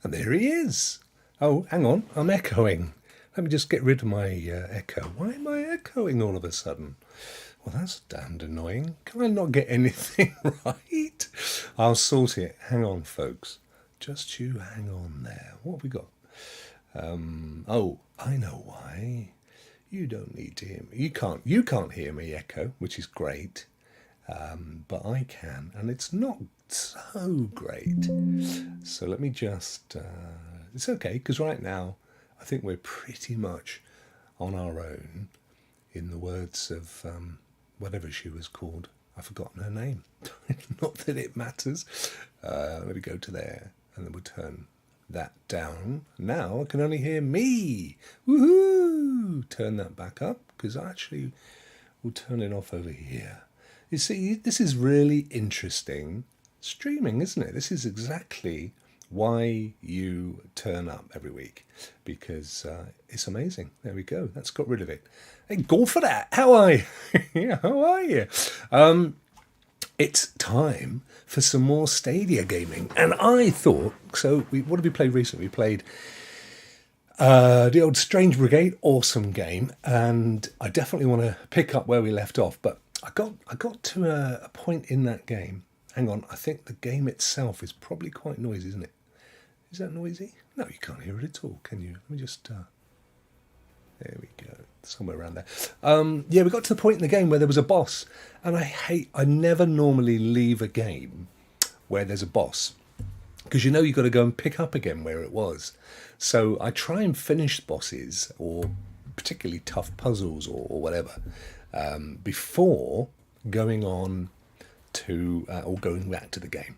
And there he is. Oh, hang on, I'm echoing. Let me just get rid of my echo. Why am I echoing all of a sudden? Well, that's damned annoying. Can I not get anything right? I'll sort it. Hang on, folks. Just you hang on there. What have we got? Oh, I know why. You don't need to hear me. You can't hear me echo, which is great. But I can, and it's not so great. So let me just... it's okay, because right now I think we're pretty much on our own, in the words of whatever she was called. I've forgotten her name. Not that it matters. Let me go to there, and then we'll turn that down. Now I can only hear me. Woohoo! Turn that back up, because I actually will turn it off over here. You see, this is really interesting streaming, isn't it? This is exactly why you turn up every week, because it's amazing. There we go. That's got rid of it. Hey, go for that. How are you? Yeah, how are you? It's time for some more Stadia gaming. And I thought, so what did we play recently? We played the old Strange Brigade, awesome game. And I definitely want to pick up where we left off. But I got to a point in that game. Hang on, I think the game itself is probably quite noisy, isn't it? Is that noisy? No, you can't hear it at all, can you? Let me just... there we go. Somewhere around there. Yeah, we got to the point in the game where there was a boss. And I never normally leave a game where there's a boss, because you know you've got to go and pick up again where it was. So I try and finish bosses, or particularly tough puzzles or whatever, before going on to, or going back to the game.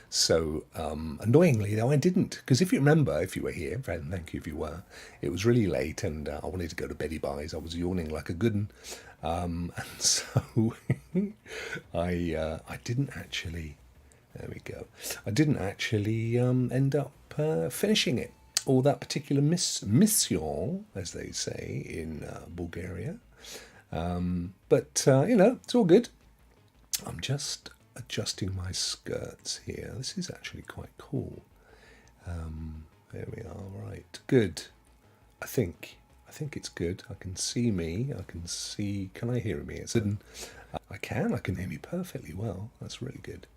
So annoyingly, though, I didn't, because if you remember, if you were here, and thank you if you were, it was really late and I wanted to go to beddy buys. I was yawning like a good one, and so I didn't actually. There we go. I didn't actually end up finishing it, or that particular mission, as they say in Bulgaria. But you know, it's all good. I'm just adjusting my skirts here. This is actually quite cool. There we are. Right, good. I think it's good. I can see me. I can see. Can I hear me? It's I can hear me perfectly well. That's really good.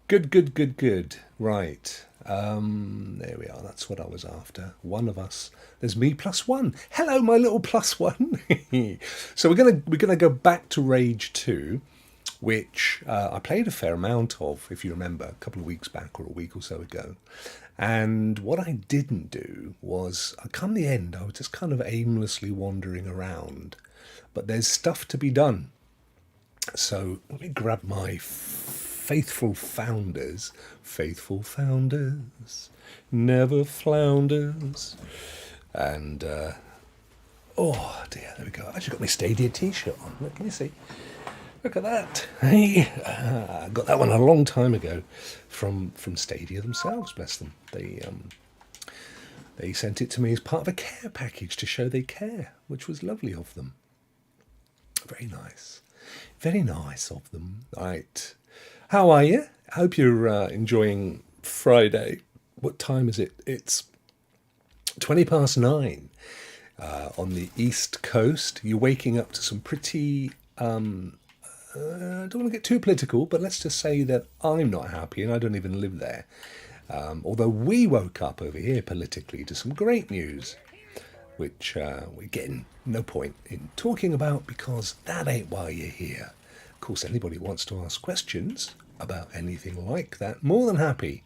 Good. Right. There we are. That's what I was after. One of us. There's me plus one. Hello, my little plus one. So we're gonna go back to Rage 2, which I played a fair amount of, if you remember, a couple of weeks back or a week or so ago. And what I didn't do was, come the end, I was just kind of aimlessly wandering around. But there's stuff to be done. So let me grab my faithful founders, never flounders. And, oh dear, there we go. I actually got my Stadia t-shirt on. Look, can you see? Look at that. Hey, I got that one a long time ago from Stadia themselves, bless them. They sent it to me as part of a care package to show they care, which was lovely of them. Very nice. Very nice of them. Right. How are you? I hope you're enjoying Friday. What time is it? It's 9:20 on the East Coast. You're waking up to some pretty... I don't want to get too political, but let's just say that I'm not happy and I don't even live there. Although we woke up over here politically to some great news, which we're getting no point in talking about, because that ain't why you're here. Of course, anybody who wants to ask questions about anything like that, more than happy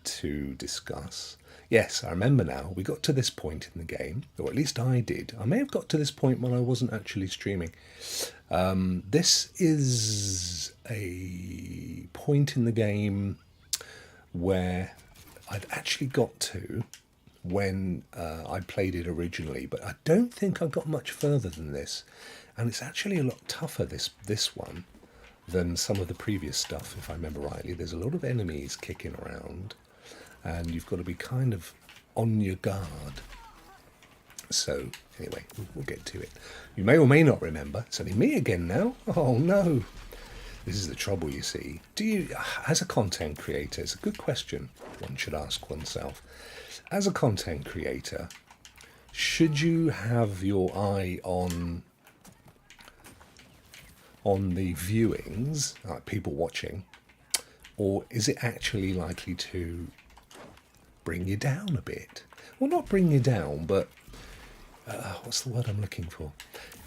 to discuss. Yes, I remember now, we got to this point in the game, or at least I did. I may have got to this point when I wasn't actually streaming. This is a point in the game where I'd actually got to when I played it originally, but I don't think I got much further than this. And it's actually a lot tougher, this one, than some of the previous stuff, if I remember rightly. There's a lot of enemies kicking around, and you've got to be kind of on your guard. So, anyway, we'll get to it. You may or may not remember. It's only me again now. Oh, no. This is the trouble, you see. Do you, as a content creator, it's a good question one should ask oneself. As a content creator, should you have your eye on the viewings, like people watching, or is it actually likely to bring you down a bit? Well, not bring you down, but what's the word I'm looking for?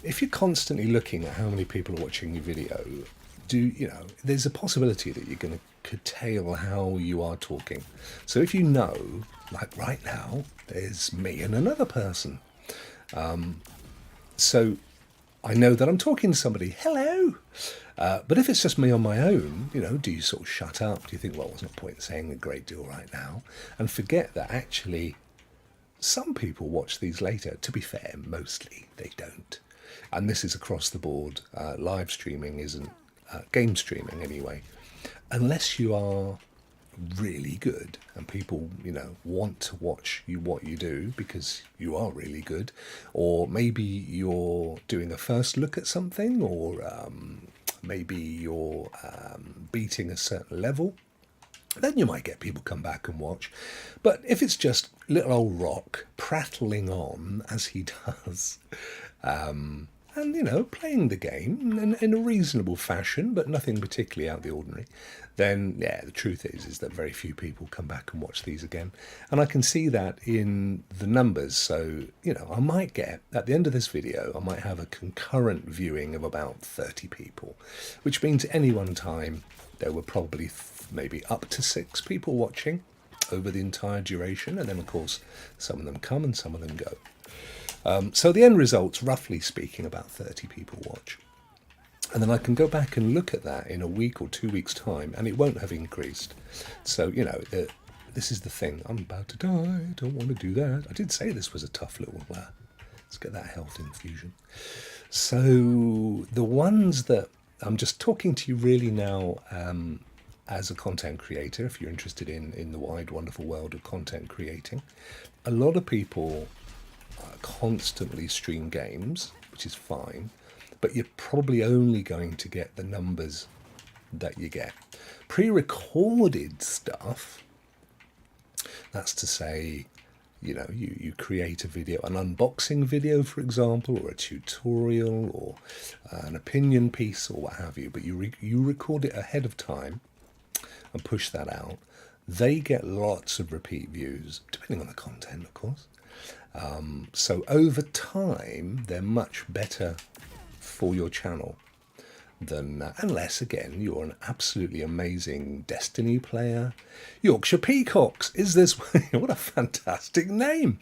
If you're constantly looking at how many people are watching your video, there's a possibility that you're going to curtail how you are talking. So if you know, like right now, there's me and another person. So I know that I'm talking to somebody, hello. But if it's just me on my own, do you sort of shut up? Do you think, well, there's no point in saying a great deal right now? And forget that actually some people watch these later. To be fair, mostly they don't. And this is across the board. Live streaming isn't, game streaming anyway. Unless you are really good and people, want to watch what you do because you are really good, or maybe you're doing a first look at something, or maybe you're beating a certain level, then you might get people come back and watch. But if it's just little old Rokk prattling on as he does, and playing the game in a reasonable fashion, but nothing particularly out of the ordinary, then yeah, the truth is that very few people come back and watch these again. And I can see that in the numbers. So, I might get, at the end of this video, I might have a concurrent viewing of about 30 people, which means at any one time there were probably maybe up to 6 people watching over the entire duration. And then, of course, some of them come and some of them go. So the end result's, roughly speaking, about 30 people watch. And then I can go back and look at that in a week or 2 weeks' time, and it won't have increased. So, this is the thing. I'm about to die. Don't want to do that. I did say this was a tough little... let's get that health infusion. So the ones that... I'm just talking to you really now as a content creator, if you're interested in the wide, wonderful world of content creating. A lot of people constantly stream games, which is fine, but you're probably only going to get the numbers that you get. Pre-recorded stuff, that's to say, you create a video, an unboxing video, for example, or a tutorial, or an opinion piece, or what have you, but you record it ahead of time and push that out. They get lots of repeat views, depending on the content, of course. So over time, they're much better for your channel than, unless, again, you're an absolutely amazing Destiny player. Yorkshire Peacocks, is this... what a fantastic name.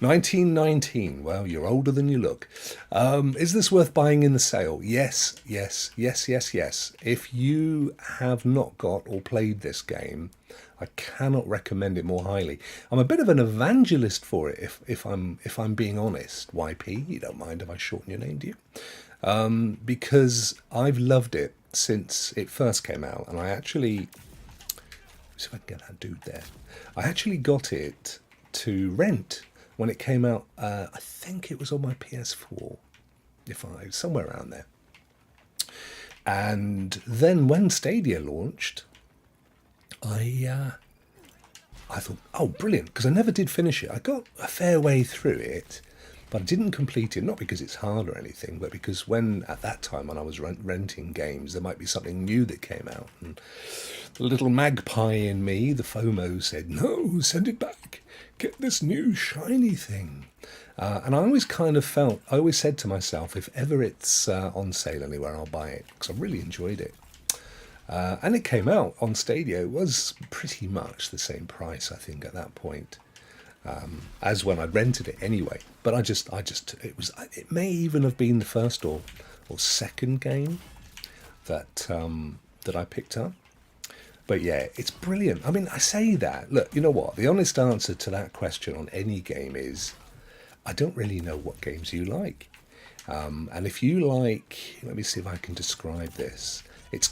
1919, well, you're older than you look. Is this worth buying in the sale? Yes, yes, yes, yes, yes. If you have not got or played this game, I cannot recommend it more highly. I'm a bit of an evangelist for it, if I'm being honest. YP, you don't mind if I shorten your name, do you? Because I've loved it since it first came out, and I actually... see if I can get that dude there. I actually got it to rent when it came out. I think it was on my PS4, somewhere around there. And then when Stadia launched, I thought, oh, brilliant, because I never did finish it. I got a fair way through it, but I didn't complete it, not because it's hard or anything, but because at that time when I was renting games, there might be something new that came out. And the little magpie in me, the FOMO, said, no, send it back. Get this new shiny thing. And I always I always said to myself, if ever it's on sale anywhere, I'll buy it, because I really enjoyed it. And it came out on Stadia. It was pretty much the same price, I think, at that point, as when I rented it anyway. But it may even have been the first or second game that I picked up. But yeah, it's brilliant. I mean, I say that. Look, you know what? The honest answer to that question on any game is, I don't really know what games you like. And if you like, let me see if I can describe this. It's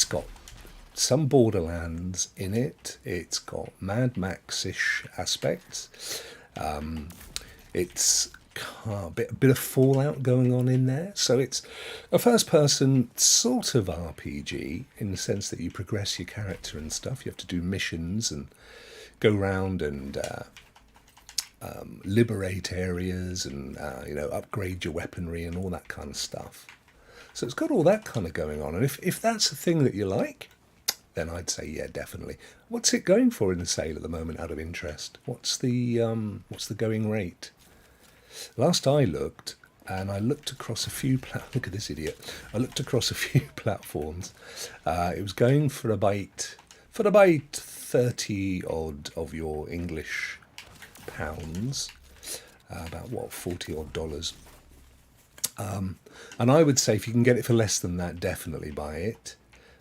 got some Borderlands in it. It's got Mad Max-ish aspects. It's a bit of Fallout going on in there. So it's a first-person sort of RPG in the sense that you progress your character and stuff. You have to do missions and go around and liberate areas and upgrade your weaponry and all that kind of stuff. So it's got all that kind of going on. And if that's a thing that you like, then I'd say yeah, definitely. What's it going for in the sale at the moment, out of interest? What's the going rate? Last I looked, and I looked across a few look at this idiot. I looked across a few platforms. It was going for about 30 odd of your English pounds, about what, 40 odd dollars. And I would say if you can get it for less than that, definitely buy it,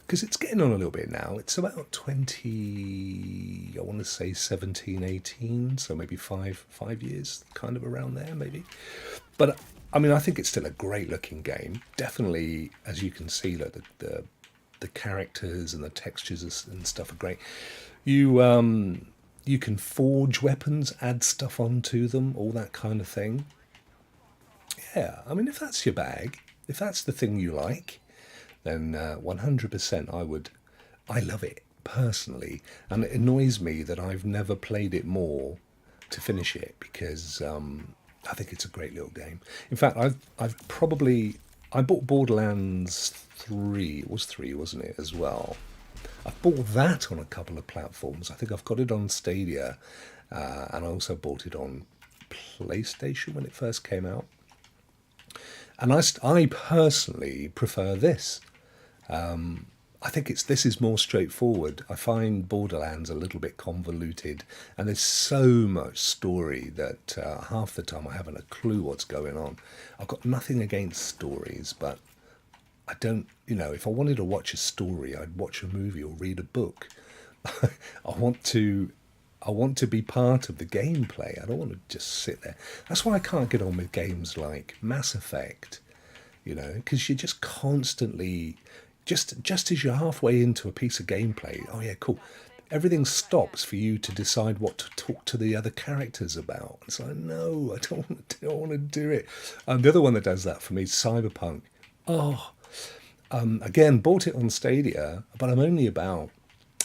because it's getting on a little bit now. It's about 20, I want to say 17, 18, so maybe five years, kind of around there maybe. But I mean, I think it's still a great looking game. Definitely, as you can see, like the characters and the textures and stuff are great. You can forge weapons, add stuff onto them, all that kind of thing. Yeah, I mean, if that's your bag, if that's the thing you like, then 100% I love it personally. And it annoys me that I've never played it more to finish it, because I think it's a great little game. In fact, I bought Borderlands 3, it was 3, wasn't it, as well. I've bought that on a couple of platforms. I think I've got it on Stadia, and I also bought it on PlayStation when it first came out. And I personally prefer this. I think this is more straightforward. I find Borderlands a little bit convoluted, and there's so much story that half the time I haven't a clue what's going on. I've got nothing against stories, but I don't, if I wanted to watch a story, I'd watch a movie or read a book. I want to be part of the gameplay. I don't want to just sit there. That's why I can't get on with games like Mass Effect, because you're just constantly, just as you're halfway into a piece of gameplay, oh yeah, cool, everything stops for you to decide what to talk to the other characters about. It's like, no, I don't want to do it. The other one that does that for me is Cyberpunk. Again, bought it on Stadia, but I'm only about,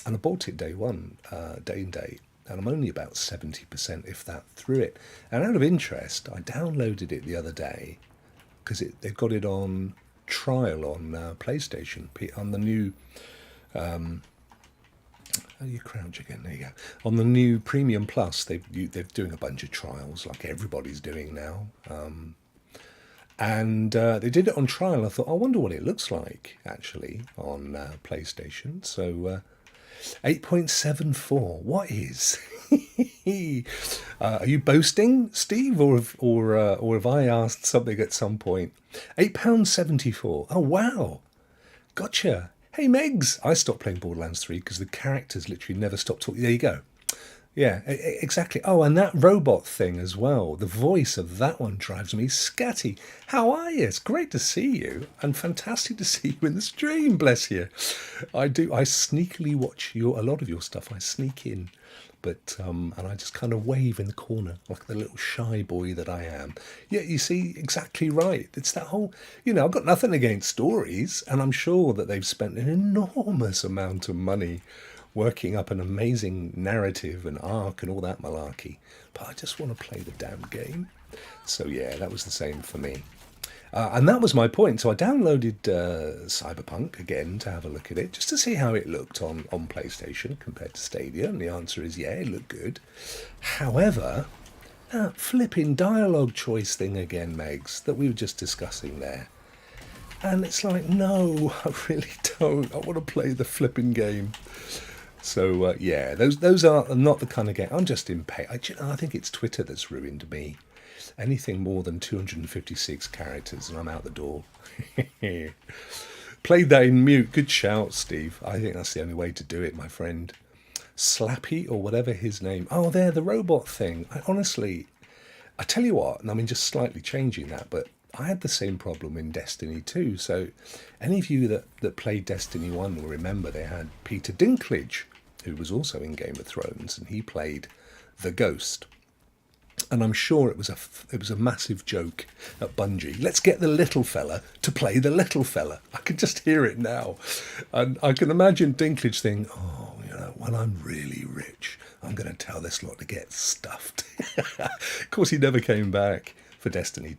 and I bought it day one, day and date, and I'm only about 70%, if that, through it. And out of interest, I downloaded it the other day, because they've got it on trial on PlayStation, on the new, how do you crouch again? There you go. On the new Premium Plus, they're doing a bunch of trials, like everybody's doing now. And they did it on trial. I thought, I wonder what it looks like, actually, on PlayStation. So 8.74. What is? Are you boasting, Steve, or have I asked something at some point? £8.74. Oh wow, gotcha. Hey Megs, I stopped playing Borderlands 3 because the characters literally never stopped talking. There you go. Yeah, exactly. Oh, and that robot thing as well. The voice of that one drives me scatty. How are you? It's great to see you, and fantastic to see you in the stream. Bless you. I sneakily watch a lot of your stuff. I sneak in, but and I just kind of wave in the corner like the little shy boy that I am. Yeah, you see, exactly right. It's that whole, I've got nothing against stories, and I'm sure that they've spent an enormous amount of money working up an amazing narrative and arc and all that malarkey, but I just want to play the damn game. So yeah, that was the same for me. And that was my point. So I downloaded Cyberpunk again to have a look at it, just to see how it looked on PlayStation compared to Stadia, and the answer is yeah, it looked good. However, that flipping dialogue choice thing again, Megs, that we were just discussing there. And it's like, no, I really don't. I want to play the flipping game. So yeah, those are not the kind of game. I'm just impatient. I think it's Twitter that's ruined me. Anything more than 256 characters and I'm out the door. Played that in mute. Good shout, Steve. I think that's the only way to do it, my friend. Slappy or whatever his name. Oh, there, the robot thing. I tell you what, and I mean just slightly changing that, but I had the same problem in Destiny 2. So any of you that played Destiny 1 will remember they had Peter Dinklage, who was also in Game of Thrones, and he played the Ghost. And I'm sure it was a massive joke at Bungie. Let's get the little fella to play the little fella. I can just hear it now. And I can imagine Dinklage thinking, oh, when I'm really rich, I'm going to tell this lot to get stuffed. Of course, he never came back for Destiny.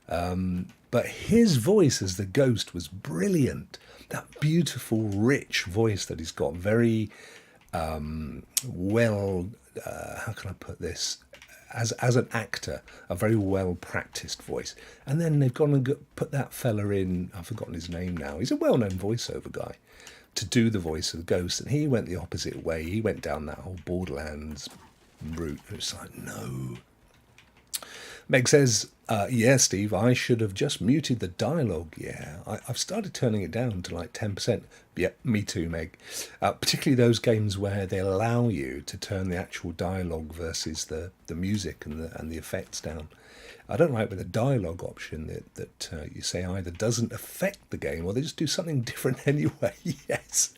But his voice as the Ghost was brilliant. That beautiful, rich voice that he's got. Very well, how can I put this? As an actor, a very well-practiced voice. And then they've gone and put that fella in, I've forgotten his name now, he's a well-known voiceover guy, to do the voice of the Ghost. And he went the opposite way. He went down that whole Borderlands route. It's like, no. Meg says, yeah, Steve, I should have just muted the dialogue. Yeah, I've started turning it down to like 10%. Yeah, me too, Meg. Particularly those games where they allow you to turn the actual dialogue versus the music and the effects down. I don't like with the dialogue option that you say either doesn't affect the game or they just do something different anyway. Yes.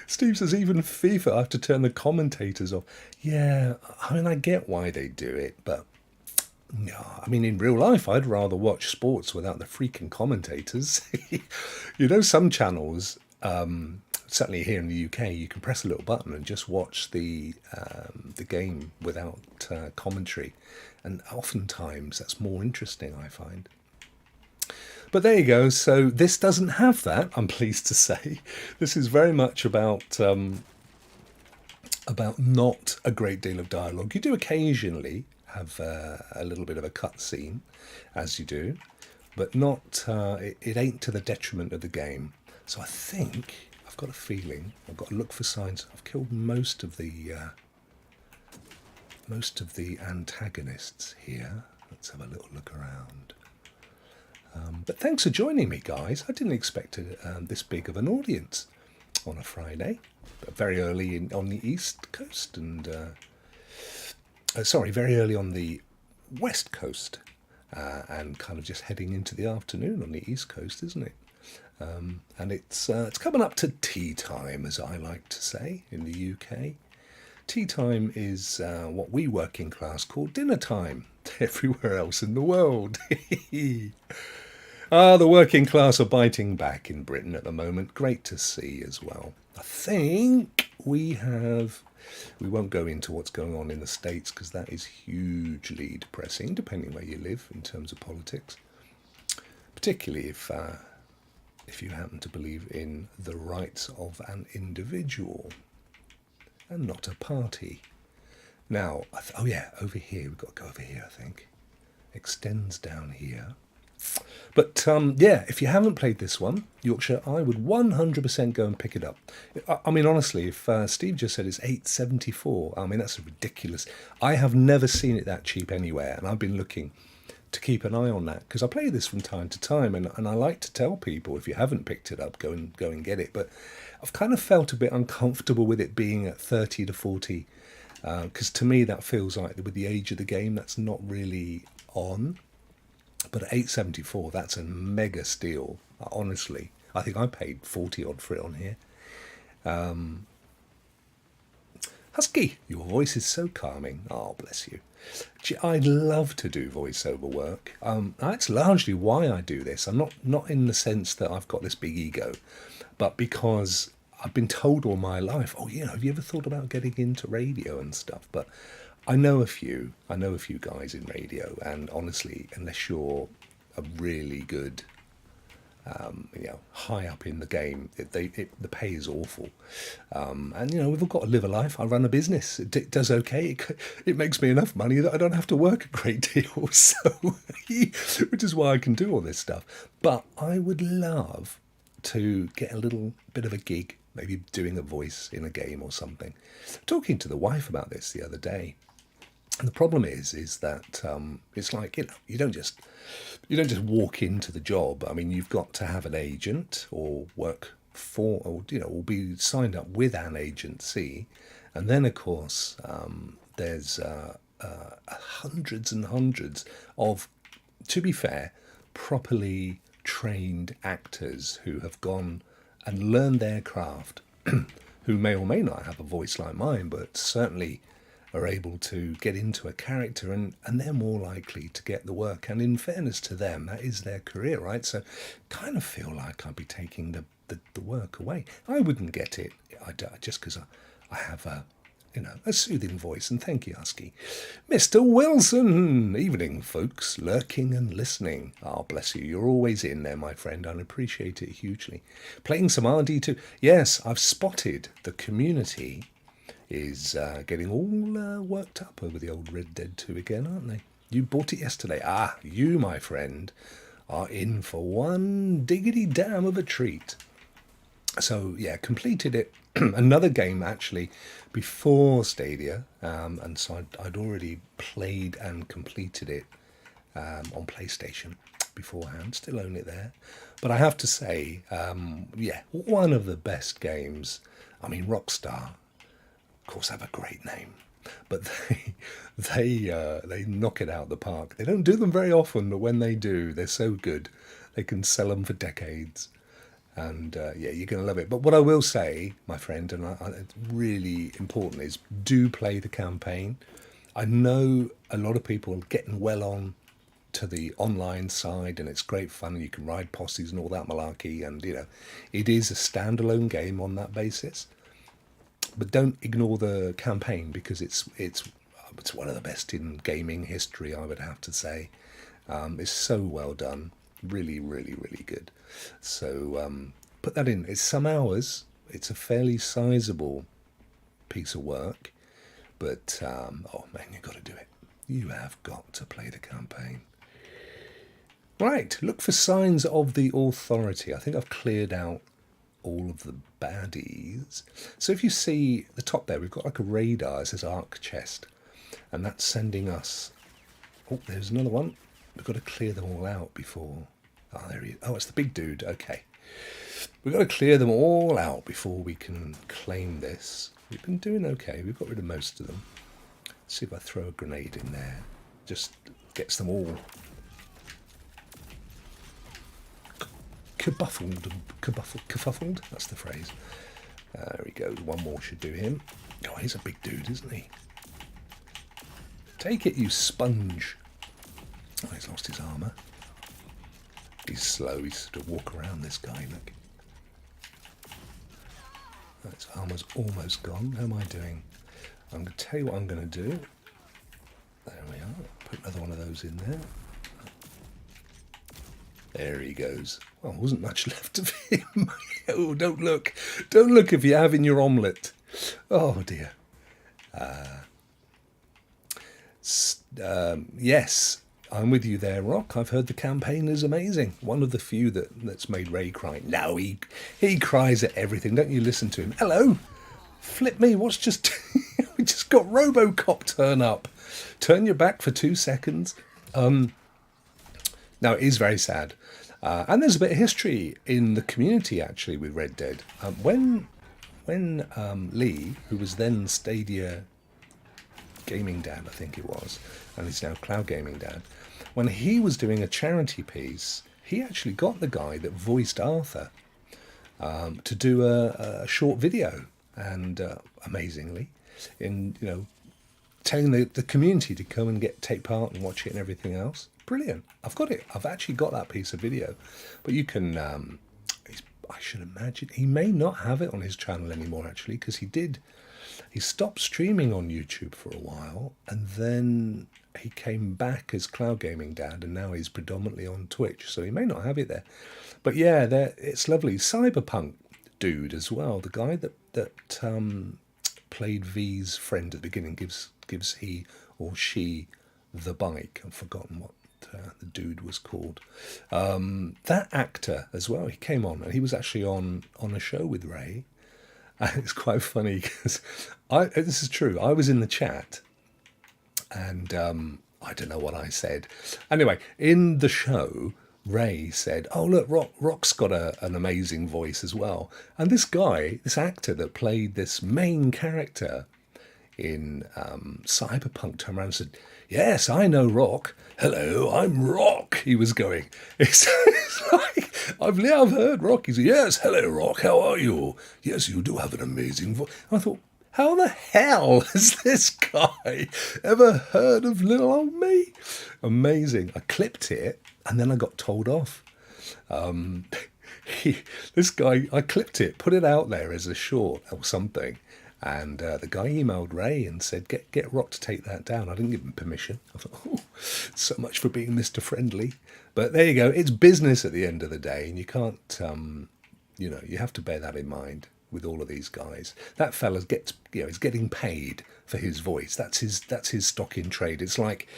Steve says even FIFA, I have to turn the commentators off. Yeah, I mean, I get why they do it, but no, I mean, in real life, I'd rather watch sports without the freaking commentators. Some channels, certainly here in the UK, you can press a little button and just watch the game without commentary. And oftentimes, that's more interesting, I find. But there you go. So this doesn't have that, I'm pleased to say. This is very much about not a great deal of dialogue. You do occasionally have a little bit of a cut scene, as you do, but not. It ain't to the detriment of the game. So I think I've got a feeling I've got to look for signs. I've killed most of the antagonists here. Let's have a little look around. But thanks for joining me, guys. I didn't expect this big of an audience on a Friday, but very early on the East Coast and. Very early on the West Coast and kind of just heading into the afternoon on the East Coast, isn't it? And it's coming up to tea time, as I like to say, in the UK. Tea time is what we working class call dinner time everywhere else in the world. The working class are biting back in Britain at the moment. Great to see as well. I think we won't go into what's going on in the States because that is hugely depressing, depending where you live in terms of politics. Particularly if you happen to believe in the rights of an individual and not a party. Now, over here, we've got to go over here, I think. Extends down here. But if you haven't played this one, Yorkshire, I would 100% go and pick it up. I mean, honestly, if Steve just said it's $8.74, I mean, that's ridiculous. I have never seen it that cheap anywhere, and I've been looking to keep an eye on that because I play this from time to time, and I like to tell people if you haven't picked it up, go and get it. But I've kind of felt a bit uncomfortable with it being at 30 to 40 because to me that feels like with the age of the game, that's not really on. But at $8.74, that's a mega steal. Honestly, I think I paid 40 odd for it on here. Husky, your voice is so calming. Oh, bless you. I love to do voiceover work. That's largely why I do this. I'm not in the sense that I've got this big ego, but because I've been told all my life, have you ever thought about getting into radio and stuff? But I know a few guys in radio, and honestly, unless you're a really good, high up in the game, the pay is awful. And we've all got to live a life. I run a business. It does okay. It makes me enough money that I don't have to work a great deal. So, which is why I can do all this stuff. But I would love to get a little bit of a gig, maybe doing a voice in a game or something. Talking to the wife about this the other day. And the problem is that it's like, you don't just walk into the job. I mean, you've got to have an agent or work for, or be signed up with an agency. And then, of course, there's hundreds and hundreds of, to be fair, properly trained actors who have gone and learned their craft, who may or may not have a voice like mine, but certainly are able to get into a character, and they're more likely to get the work. And in fairness to them, that is their career, right? So kind of feel like I'd be taking the work away. I wouldn't get it just because I have a soothing voice. And thank you, Husky. Mr. Wilson! Evening, folks. Lurking and listening. Oh, bless you. You're always in there, my friend. I appreciate it hugely. Playing some RD2. Yes, I've spotted the community is getting all worked up over the old Red Dead 2 again, aren't they? You bought it yesterday. Ah, you, my friend, are in for one diggity damn of a treat. So, yeah, completed it. Another game, actually, before Stadia. And so I'd already played and completed it on PlayStation beforehand. Still own it there. But I have to say, yeah, one of the best games. I mean, Rockstar, of course, have a great name. But they knock it out of the park. They don't do them very often, but when they do, they're so good. They can sell them for decades. And yeah, you're going to love it. But what I will say, my friend, and it's really important, is do play the campaign. I know a lot of people are getting well on to the online side, and it's great fun, and you can ride posses and all that malarkey. And, you know, it is a standalone game on that basis. But don't ignore the campaign, because it's one of the best in gaming history, I would have to say. It's so well done. Really, really, really good. So put that in. It's some hours. It's a fairly sizable piece of work. But, oh man, you've got to do it. You have got to play the campaign. Right, look for signs of the authority. I think I've cleared out all of the baddies. So if you see the top there, we've got like a radar. It says Arc Chest. And that's sending us... Oh, there's another one. We've got to clear them all out before... Oh, there he is. Oh, it's the big dude. Okay. We've got to clear them all out before we can claim this. We've been doing okay. We've got rid of most of them. Let's see if I throw a grenade in there. Just gets them all kerfuffled. That's the phrase. There he goes. One more should do him. Oh, he's a big dude, isn't he? Take it, you sponge. Oh, he's lost his armour. He's slow. He's to walk around, this guy. Look. His armour's almost gone. How am I doing? I'm going to tell you what I'm going to do. There we are. Put another one of those in there. There he goes. Well, there wasn't much left of him. Oh, don't look. Don't look if you're having your omelette. Oh, dear. Yes, I'm with you there, Rokk. I've heard the campaign is amazing. One of the few that's made Ray cry. No, he cries at everything. Don't you listen to him. Hello. Flip me. What's just... we just got RoboCop turn up. Turn your back for 2 seconds. Now, it is very sad. And there's a bit of history in the community, actually, with Red Dead. When Lee, who was then Stadia Gaming Dad, I think it was, and he's now Cloud Gaming Dad, when he was doing a charity piece, he actually got the guy that voiced Arthur to do a short video. And amazingly, telling the community to come and take part and watch it and everything else. Brilliant. I've got it. I've actually got that piece of video. But you can, I should imagine, he may not have it on his channel anymore, actually, because he stopped streaming on YouTube for a while, and then he came back as Cloud Gaming Dad, and now he's predominantly on Twitch, so he may not have it there. But yeah, it's lovely. Cyberpunk dude as well, the guy that played V's friend at the beginning, gives he or she the bike. I've forgotten what the dude was called. That actor as well, he came on, and he was actually on a show with Ray. And it's quite funny because this is true. I was in the chat, and I don't know what I said. Anyway, in the show, Ray said, "Oh look, Rock's got an amazing voice as well." And this guy, this actor that played this main character in Cyberpunk, turned around and said, "Yes, I know Rokk. Hello, I'm Rokk." He was going. It's like, I've heard Rokk. He said, "Yes, hello, Rokk. How are you? Yes, you do have an amazing voice." I thought, how the hell has this guy ever heard of little old me? Amazing. I clipped it and then I got told off. This guy, I clipped it, put it out there as a short or something, and the guy emailed Ray and said, get Rokk to take that down. I didn't give him permission. I thought, oh, so much for being Mr. Friendly. But there you go. It's business at the end of the day, and you can't, you have to bear that in mind with all of these guys. That fella gets, he's getting paid for his voice. That's his stock in trade. It's like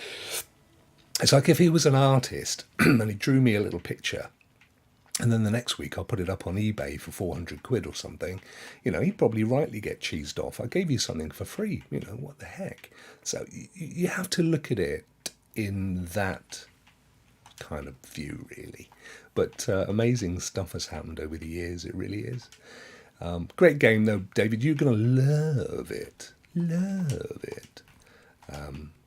if he was an artist and he drew me a little picture, and then the next week I'll put it up on eBay for 400 quid or something, he'd probably rightly get cheesed off. I gave you something for free, what the heck? So you have to look at it in that kind of view, really. But amazing stuff has happened over the years, it really is. Great game though, David, you're going to love it. Love it.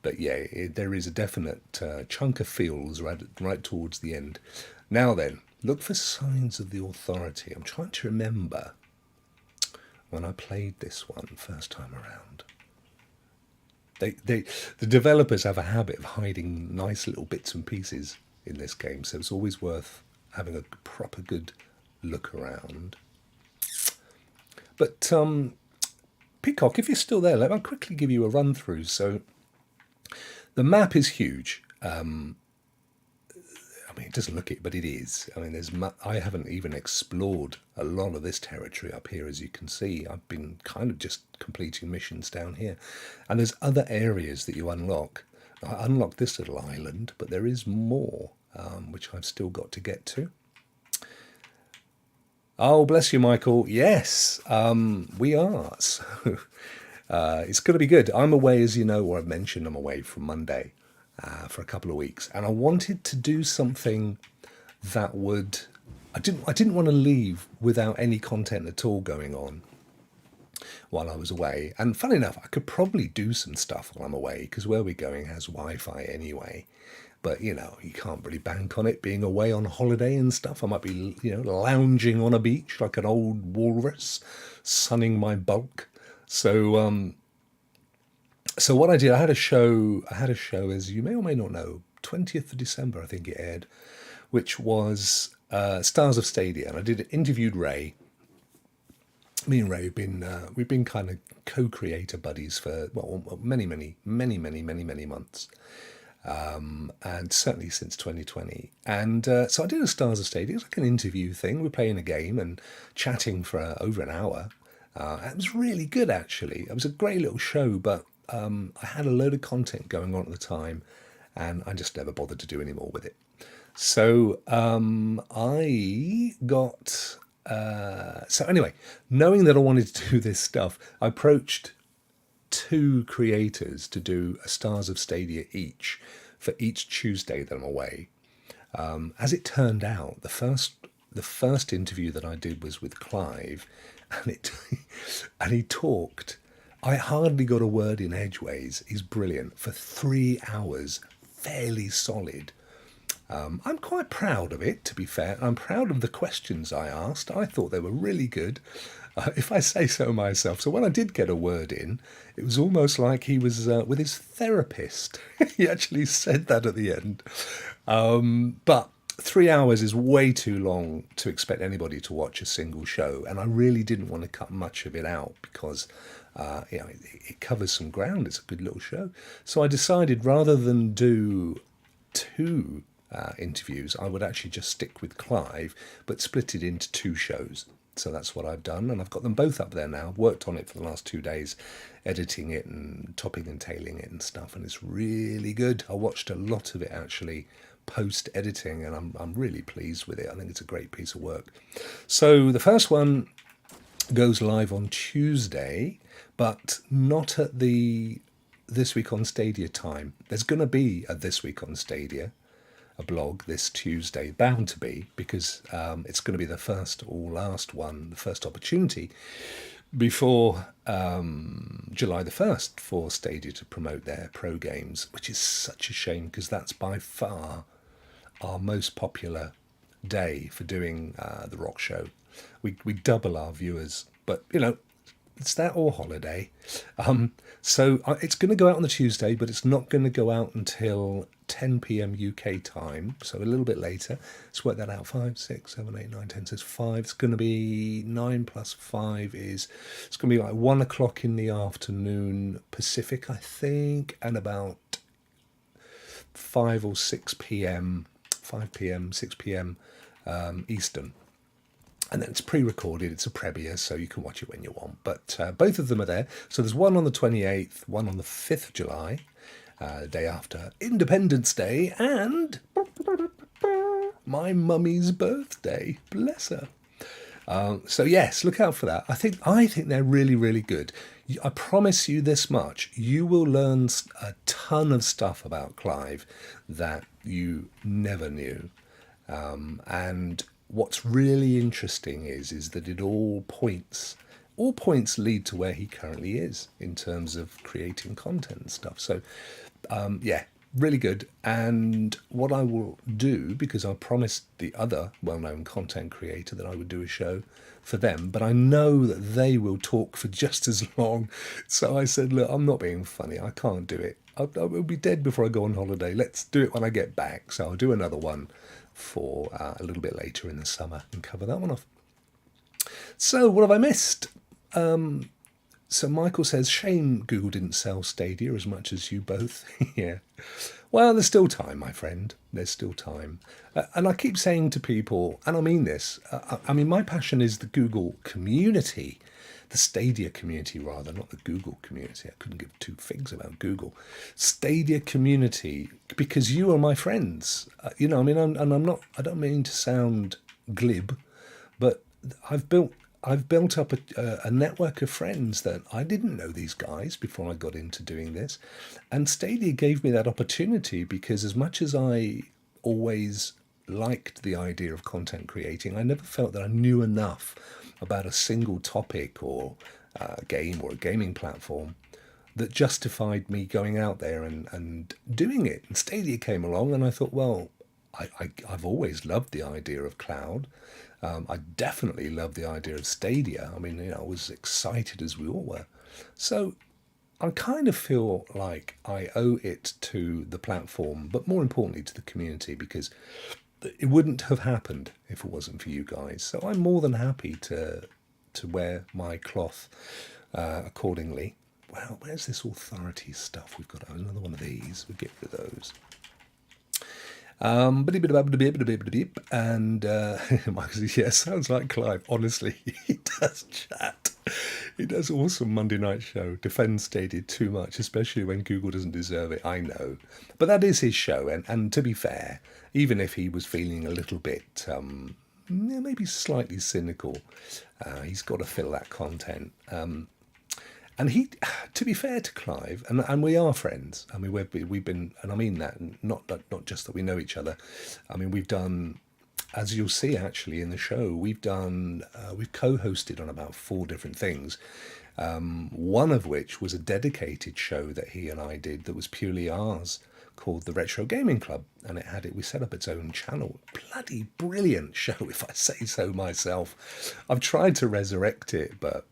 But yeah, there is a definite chunk of feels right towards the end. Now then, look for signs of the authority. I'm trying to remember when I played this one first time around. The developers have a habit of hiding nice little bits and pieces in this game, so it's always worth having a proper good look around. But Peacock, if you're still there, let me quickly give you a run through. So the map is huge. It doesn't look it, but it is. I haven't even explored a lot of this territory up here, as you can see. I've been kind of just completing missions down here. And there's other areas that you unlock. I unlocked this little island, but there is more, which I've still got to get to. Oh, bless you, Michael. Yes, we are. So it's going to be good. I'm away, as you know, or I've mentioned I'm away from Monday. For a couple of weeks, and I wanted to do something that would. I didn't want to leave without any content at all going on while I was away. And funny enough, I could probably do some stuff while I'm away because where we're going has Wi-Fi anyway. But you can't really bank on it being away on holiday and stuff. I might be lounging on a beach like an old walrus, sunning my bulk. So what I did, I had a show, as you may or may not know, 20th of December, I think it aired, which was Stars of Stadia. And I interviewed Ray. Me and Ray we've been kind of co-creator buddies for, many months. And certainly since 2020. And so I did a Stars of Stadia. It was like an interview thing. We're playing a game and chatting for over an hour. It was really good, actually. It was a great little show, but I had a load of content going on at the time, and I just never bothered to do any more with it. So I got... so anyway, knowing that I wanted to do this stuff, I approached 2 creators to do a Stars of Stadia each for each Tuesday that I'm away. As it turned out, the first interview that I did was with Clive, and he talked... I hardly got a word in edgeways. He's brilliant. For 3 hours, fairly solid. I'm quite proud of it, to be fair. I'm proud of the questions I asked. I thought they were really good, if I say so myself. So when I did get a word in, it was almost like he was with his therapist. He actually said that at the end. But 3 hours is way too long to expect anybody to watch a single show. And I really didn't want to cut much of it out because... it covers some ground. It's a good little show. So I decided rather than do 2 interviews, I would actually just stick with Clive, but split it into 2 shows. So that's what I've done, and I've got them both up there now. I've worked on it for the last 2 days, editing it and topping and tailing it and stuff, and it's really good. I watched a lot of it actually post-editing, and I'm really pleased with it. I think it's a great piece of work. So the first one goes live on Tuesday, but not at the This Week on Stadia time. There's going to be a This Week on Stadia, a blog this Tuesday, bound to be, because it's going to be the first or last one, the first opportunity before July the 1st for Stadia to promote their pro games, which is such a shame because that's by far our most popular day for doing the Rokk show. We double our viewers, but It's that or holiday. So it's going to go out on the Tuesday, but it's not going to go out until 10 p.m. UK time, so a little bit later. Let's work that out. 5, 6, 7, 8, 9, 10. So it's 5. It's going to be 9 plus 5 is, it's going to be like 1 o'clock in the afternoon Pacific, I think, and about 5 or 6 p.m., 5 p.m., 6 p.m. Eastern. And then it's pre-recorded, it's a premiere, so you can watch it when you want. But both of them are there. So there's one on the 28th, one on the 5th of July, the day after Independence Day, and my mummy's birthday. Bless her. So yes, look out for that. I think they're really, really good. I promise you this much: you will learn a ton of stuff about Clive that you never knew, and what's really interesting is that it all points lead to where he currently is in terms of creating content and stuff. So yeah, really good. And what I will do, because I promised the other well-known content creator that I would do a show for them, but I know that they will talk for just as long. So I said, look, I'm not being funny. I can't do it. I will be dead before I go on holiday. Let's do it when I get back. So I'll do another one for a little bit later in the summer and cover that one off. So what have I missed? So Michael says, shame Google didn't sell Stadia as much as you both. Yeah. Well, there's still time, my friend. There's still time. And I keep saying to people, and I mean this, I mean, my passion is the Google community, the Stadia community rather, not the Google community. I couldn't give two figs about Google. Stadia community, because you are my friends. You know, I mean, I don't mean to sound glib, but I've built up a network of friends that I didn't know these guys before I got into doing this. And Stadia gave me that opportunity because as much as I always liked the idea of content creating, I never felt that I knew enough about a single topic or a game or a gaming platform that justified me going out there and doing it. And Stadia came along and I thought, well, I've always loved the idea of cloud. I definitely love the idea of Stadia. I mean, you know, I was excited as we all were. So I kind of feel like I owe it to the platform, but more importantly to the community, because it wouldn't have happened if it wasn't for you guys. So I'm more than happy to wear my cloth accordingly. Well, where's this authority stuff? We've got another one of these. We'll get rid of those. And Michael says, yeah, sounds like Clive. Honestly, he does chat. He does awesome Monday night show. Defends Stadia too much, especially when Google doesn't deserve it. I know. But that is his show. And to be fair, even if he was feeling a little bit, maybe slightly cynical, he's got to fill that content. And he, to be fair to Clive, and we are friends. I mean, we've been, and I mean that, not just that we know each other. I mean, we've done, as you'll see actually in the show, we've co-hosted on about 4 different things. One of which was a dedicated show that he and I did that was purely ours, called the Retro Gaming Club, and we set up its own channel. Bloody brilliant show, if I say so myself. I've tried to resurrect it, but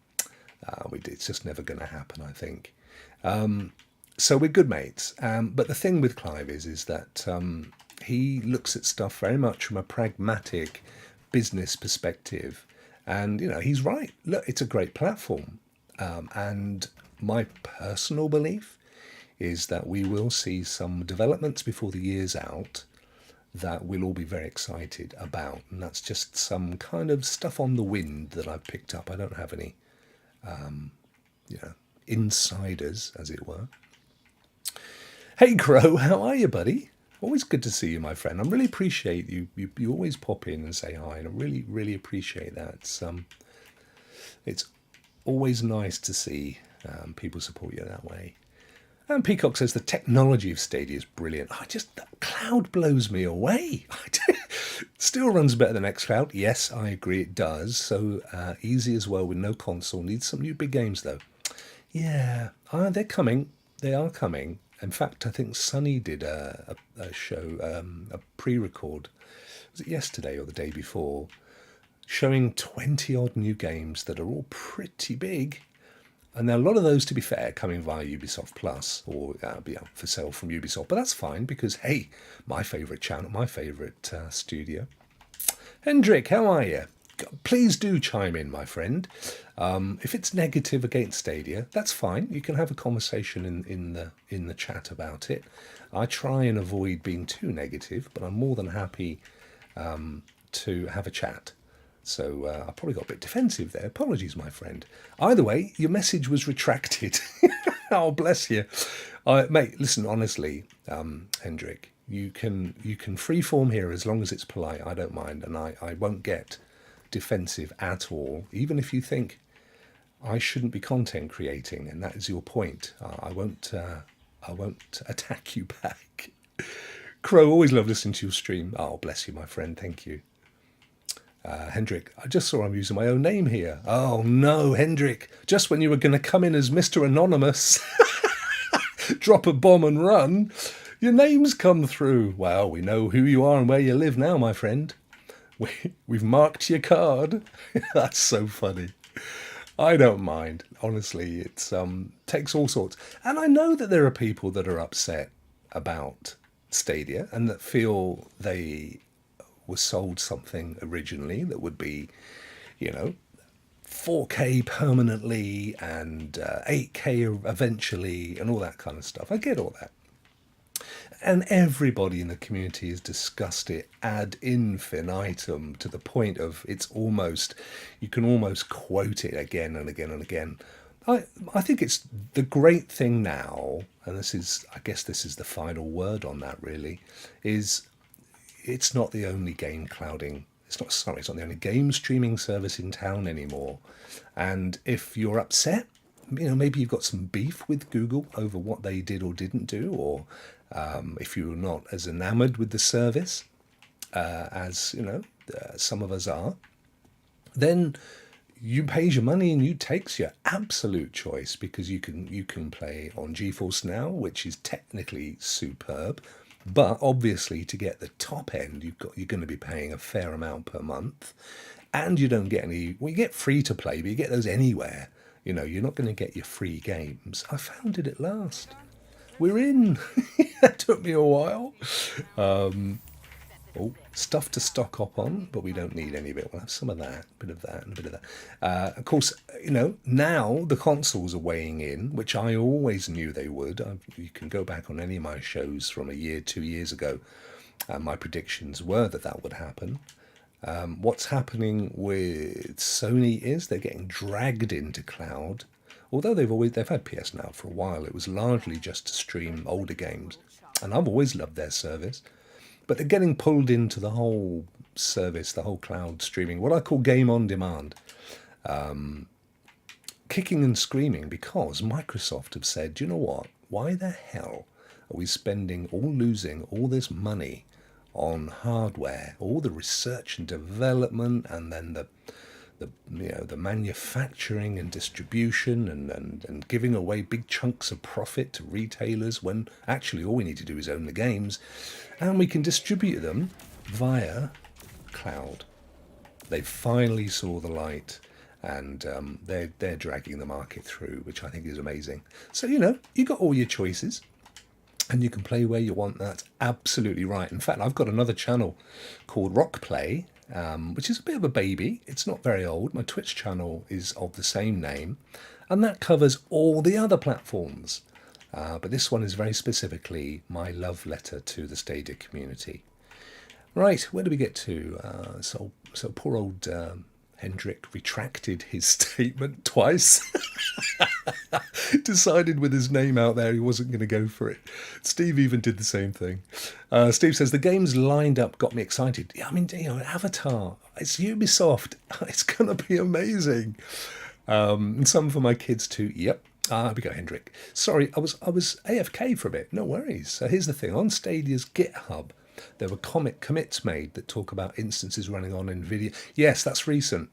it's just never going to happen, I think. So we're good mates. But the thing with Clive is that he looks at stuff very much from a pragmatic business perspective. And, you know, he's right. Look, it's a great platform. And my personal belief is that we will see some developments before the year's out that we'll all be very excited about. And that's just some kind of stuff on the wind that I've picked up. I don't have any insiders, as it were. Hey Crow, how are you, buddy? Always good to see you, my friend. I really appreciate you. You always pop in and say hi, and I really, really appreciate that. It's always nice to see people support you that way. And Peacock says the technology of Stadia is brilliant. The cloud blows me away. Still runs better than xCloud. Yes, I agree, it does. So easy as well with no console. Needs some new big games though. Yeah, they're coming. They are coming. In fact, I think Sonny did a show, a pre-record. Was it yesterday or the day before? Showing 20 odd new games that are all pretty big. And there are a lot of those, to be fair, coming via Ubisoft Plus or for sale from Ubisoft. But that's fine because, hey, my favourite channel, my favourite studio. Hendrik, how are you? Please do chime in, my friend. If it's negative against Stadia, that's fine. You can have a conversation in the chat about it. I try and avoid being too negative, but I'm more than happy to have a chat. So I probably got a bit defensive there. Apologies, my friend. Either way, your message was retracted. Oh, bless you. Mate, listen, honestly, Hendrik, you can freeform here as long as it's polite. I don't mind, and I won't get defensive at all, even if you think I shouldn't be content creating, and that is your point. I won't attack you back. Crow, always love listening to your stream. Oh, bless you, my friend. Thank you. Hendrik, I just saw I'm using my own name here. Oh no, Hendrik, just when you were going to come in as Mr. Anonymous, drop a bomb and run, your name's come through. Well, we know who you are and where you live now, my friend. We've marked your card. That's so funny. I don't mind. Honestly, it's takes all sorts. And I know that there are people that are upset about Stadia and that feel they was sold something originally that would be, 4K permanently and 8K eventually and all that kind of stuff. I get all that. And everybody in the community has discussed it ad infinitum to the point of you can almost quote it again and again and again. I think it's the great thing now, and I guess this is the final word on that really, is it's not the only game clouding. It's not the only game streaming service in town anymore. And if you're upset, maybe you've got some beef with Google over what they did or didn't do, or if you're not as enamored with the service as some of us are, then you pays your money and you takes your absolute choice, because you can play on GeForce Now, which is technically superb. But obviously, to get the top end, you're going to be paying a fair amount per month, and you don't get any. Well, you get free to play, but you get those anywhere. You're not going to get your free games. I found it at last. We're in. That took me a while. Stuff to stock up on, but we don't need any of it. We'll have some of that, a bit of that, and a bit of that. Of course, now the consoles are weighing in, which I always knew they would. You can go back on any of my shows from a year, 2 years ago. My predictions were that would happen. What's happening with Sony is they're getting dragged into cloud. Although they've had PS Now for a while, it was largely just to stream older games, and I've always loved their service. But they're getting pulled into the whole service, the whole cloud streaming, what I call game on demand, kicking and screaming because Microsoft have said, you know what, why the hell are we losing all this money on hardware, all the research and development, and then the manufacturing and distribution and giving away big chunks of profit to retailers, when actually all we need to do is own the games, and we can distribute them via cloud. They finally saw the light, and they're dragging the market through, which I think is amazing. So you got all your choices, and you can play where you want. That's absolutely right. In fact, I've got another channel called Rokk Play, which is a bit of a baby. It's not very old. My Twitch channel is of the same name, and that covers all the other platforms. But this one is very specifically my love letter to the Stadia community. Right, where do we get to? So poor old Hendrik retracted his statement twice. Decided with his name out there he wasn't going to go for it. Steve even did the same thing. Steve says, the games lined up got me excited. Yeah, I mean, Avatar, it's Ubisoft. It's going to be amazing. And some for my kids too. Yep. Here we go, Hendrik. Sorry, I was AFK for a bit. No worries. So here's the thing. On Stadia's GitHub, there were commits made that talk about instances running on NVIDIA. Yes, that's recent.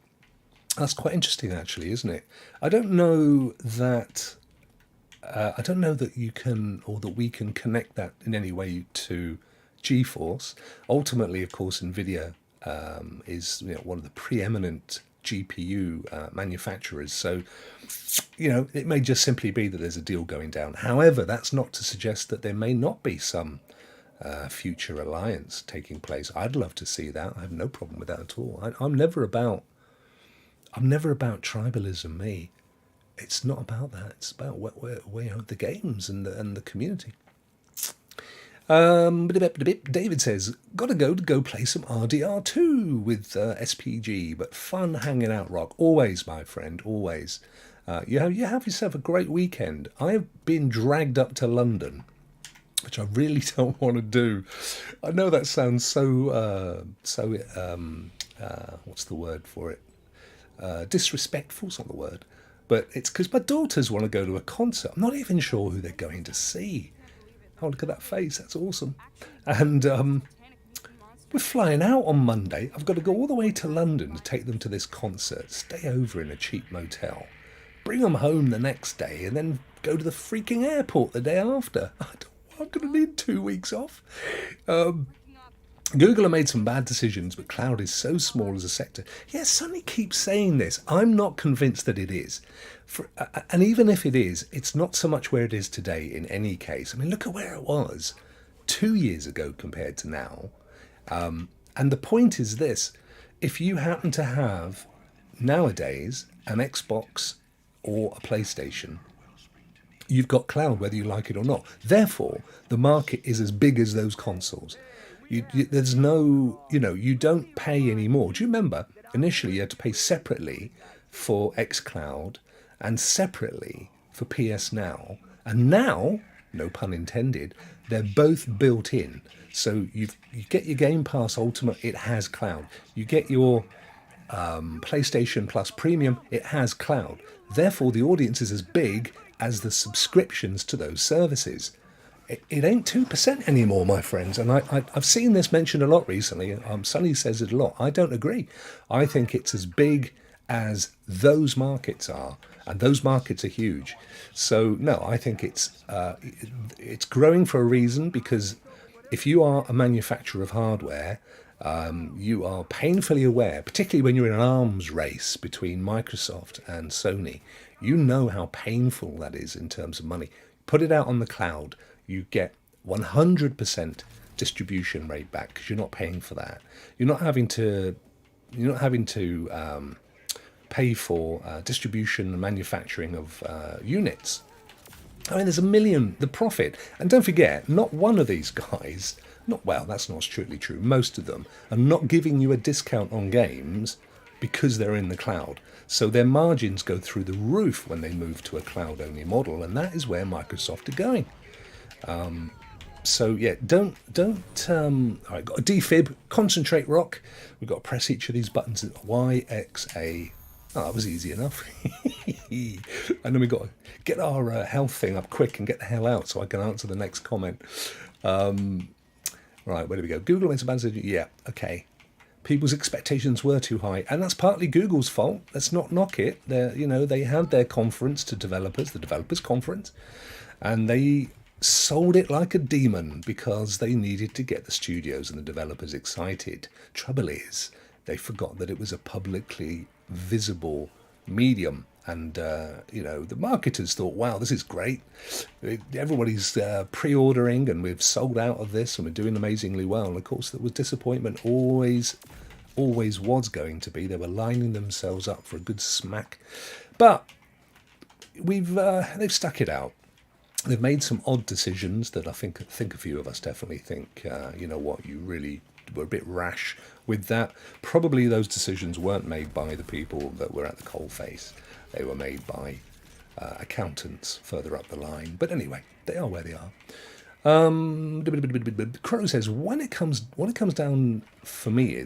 That's quite interesting, actually, isn't it? I don't know that you can, or that we can connect that in any way to GeForce. Ultimately, of course, NVIDIA is one of the preeminent GPU manufacturers. So, it may just simply be that there's a deal going down. However, that's not to suggest that there may not be some future alliance taking place. I'd love to see that. I have no problem with that at all. I'm never about tribalism. Me, it's not about that. It's about the games and the community. David says, gotta go play some RDR2 with SPG, but fun hanging out, Rokk. Always, my friend, always. You have yourself a great weekend. I've been dragged up to London, which I really don't want to do. I know that sounds so what's the word for it? Disrespectful's not the word. But it's because my daughters want to go to a concert. I'm not even sure who they're going to see. Oh, look at that face. That's awesome. And we're flying out on Monday. I've got to go all the way to London to take them to this concert, stay over in a cheap motel, bring them home the next day, and then go to the freaking airport the day after. I'm going to need 2 weeks off. Google have made some bad decisions, but cloud is so small as a sector. Yes, Sonny keeps saying this. I'm not convinced that it is. And even if it is, it's not so much where it is today in any case. I mean, look at where it was 2 years ago compared to now. And the point is this. If you happen to have, nowadays, an Xbox or a PlayStation, you've got cloud whether you like it or not. Therefore, the market is as big as those consoles. There's no, you don't pay anymore. Do you remember? Initially, you had to pay separately for xCloud and separately for PS Now. And now, no pun intended, they're both built in. So you get your Game Pass Ultimate, it has cloud. You get your PlayStation Plus Premium, it has cloud. Therefore, the audience is as big as the subscriptions to those services. It ain't 2% anymore, my friends. And I've seen this mentioned a lot recently. Sonny says it a lot. I don't agree. I think it's as big as those markets are. And those markets are huge. So, no, I think it's growing for a reason, because if you are a manufacturer of hardware, you are painfully aware, particularly when you're in an arms race between Microsoft and Sony, you know how painful that is in terms of money. Put it out on the cloud. You get 100% distribution rate back because you're not paying for that. You're not having to pay for distribution and manufacturing of units. I mean, there's the profit. And don't forget, not one of these guys, that's not strictly true, most of them are not giving you a discount on games because they're in the cloud. So their margins go through the roof when they move to a cloud-only model, and that is where Microsoft are going. So yeah, don't. All right, got a defib. Concentrate, Rokk. We've got to press each of these buttons. Y, X, A. Oh, that was easy enough. And then we've got to get our health thing up quick and get the hell out so I can answer the next comment. Right, where do we go? Google makes a bad decision. Yeah, okay. People's expectations were too high, and that's partly Google's fault. Let's not knock it. They had their conference to developers, the developers conference, and they sold it like a demon because they needed to get the studios and the developers excited. Trouble is, they forgot that it was a publicly visible medium, and the marketers thought, wow, this is great. Everybody's pre-ordering, and we've sold out of this, and we're doing amazingly well. And of course, there was disappointment. Always was going to be. They were lining themselves up for a good smack, but they've stuck it out. They've made some odd decisions that I think a few of us definitely think, you really were a bit rash with that. Probably those decisions weren't made by the people that were at the coalface. They were made by accountants further up the line. But anyway, they are where they are. Crow says, when it comes down for me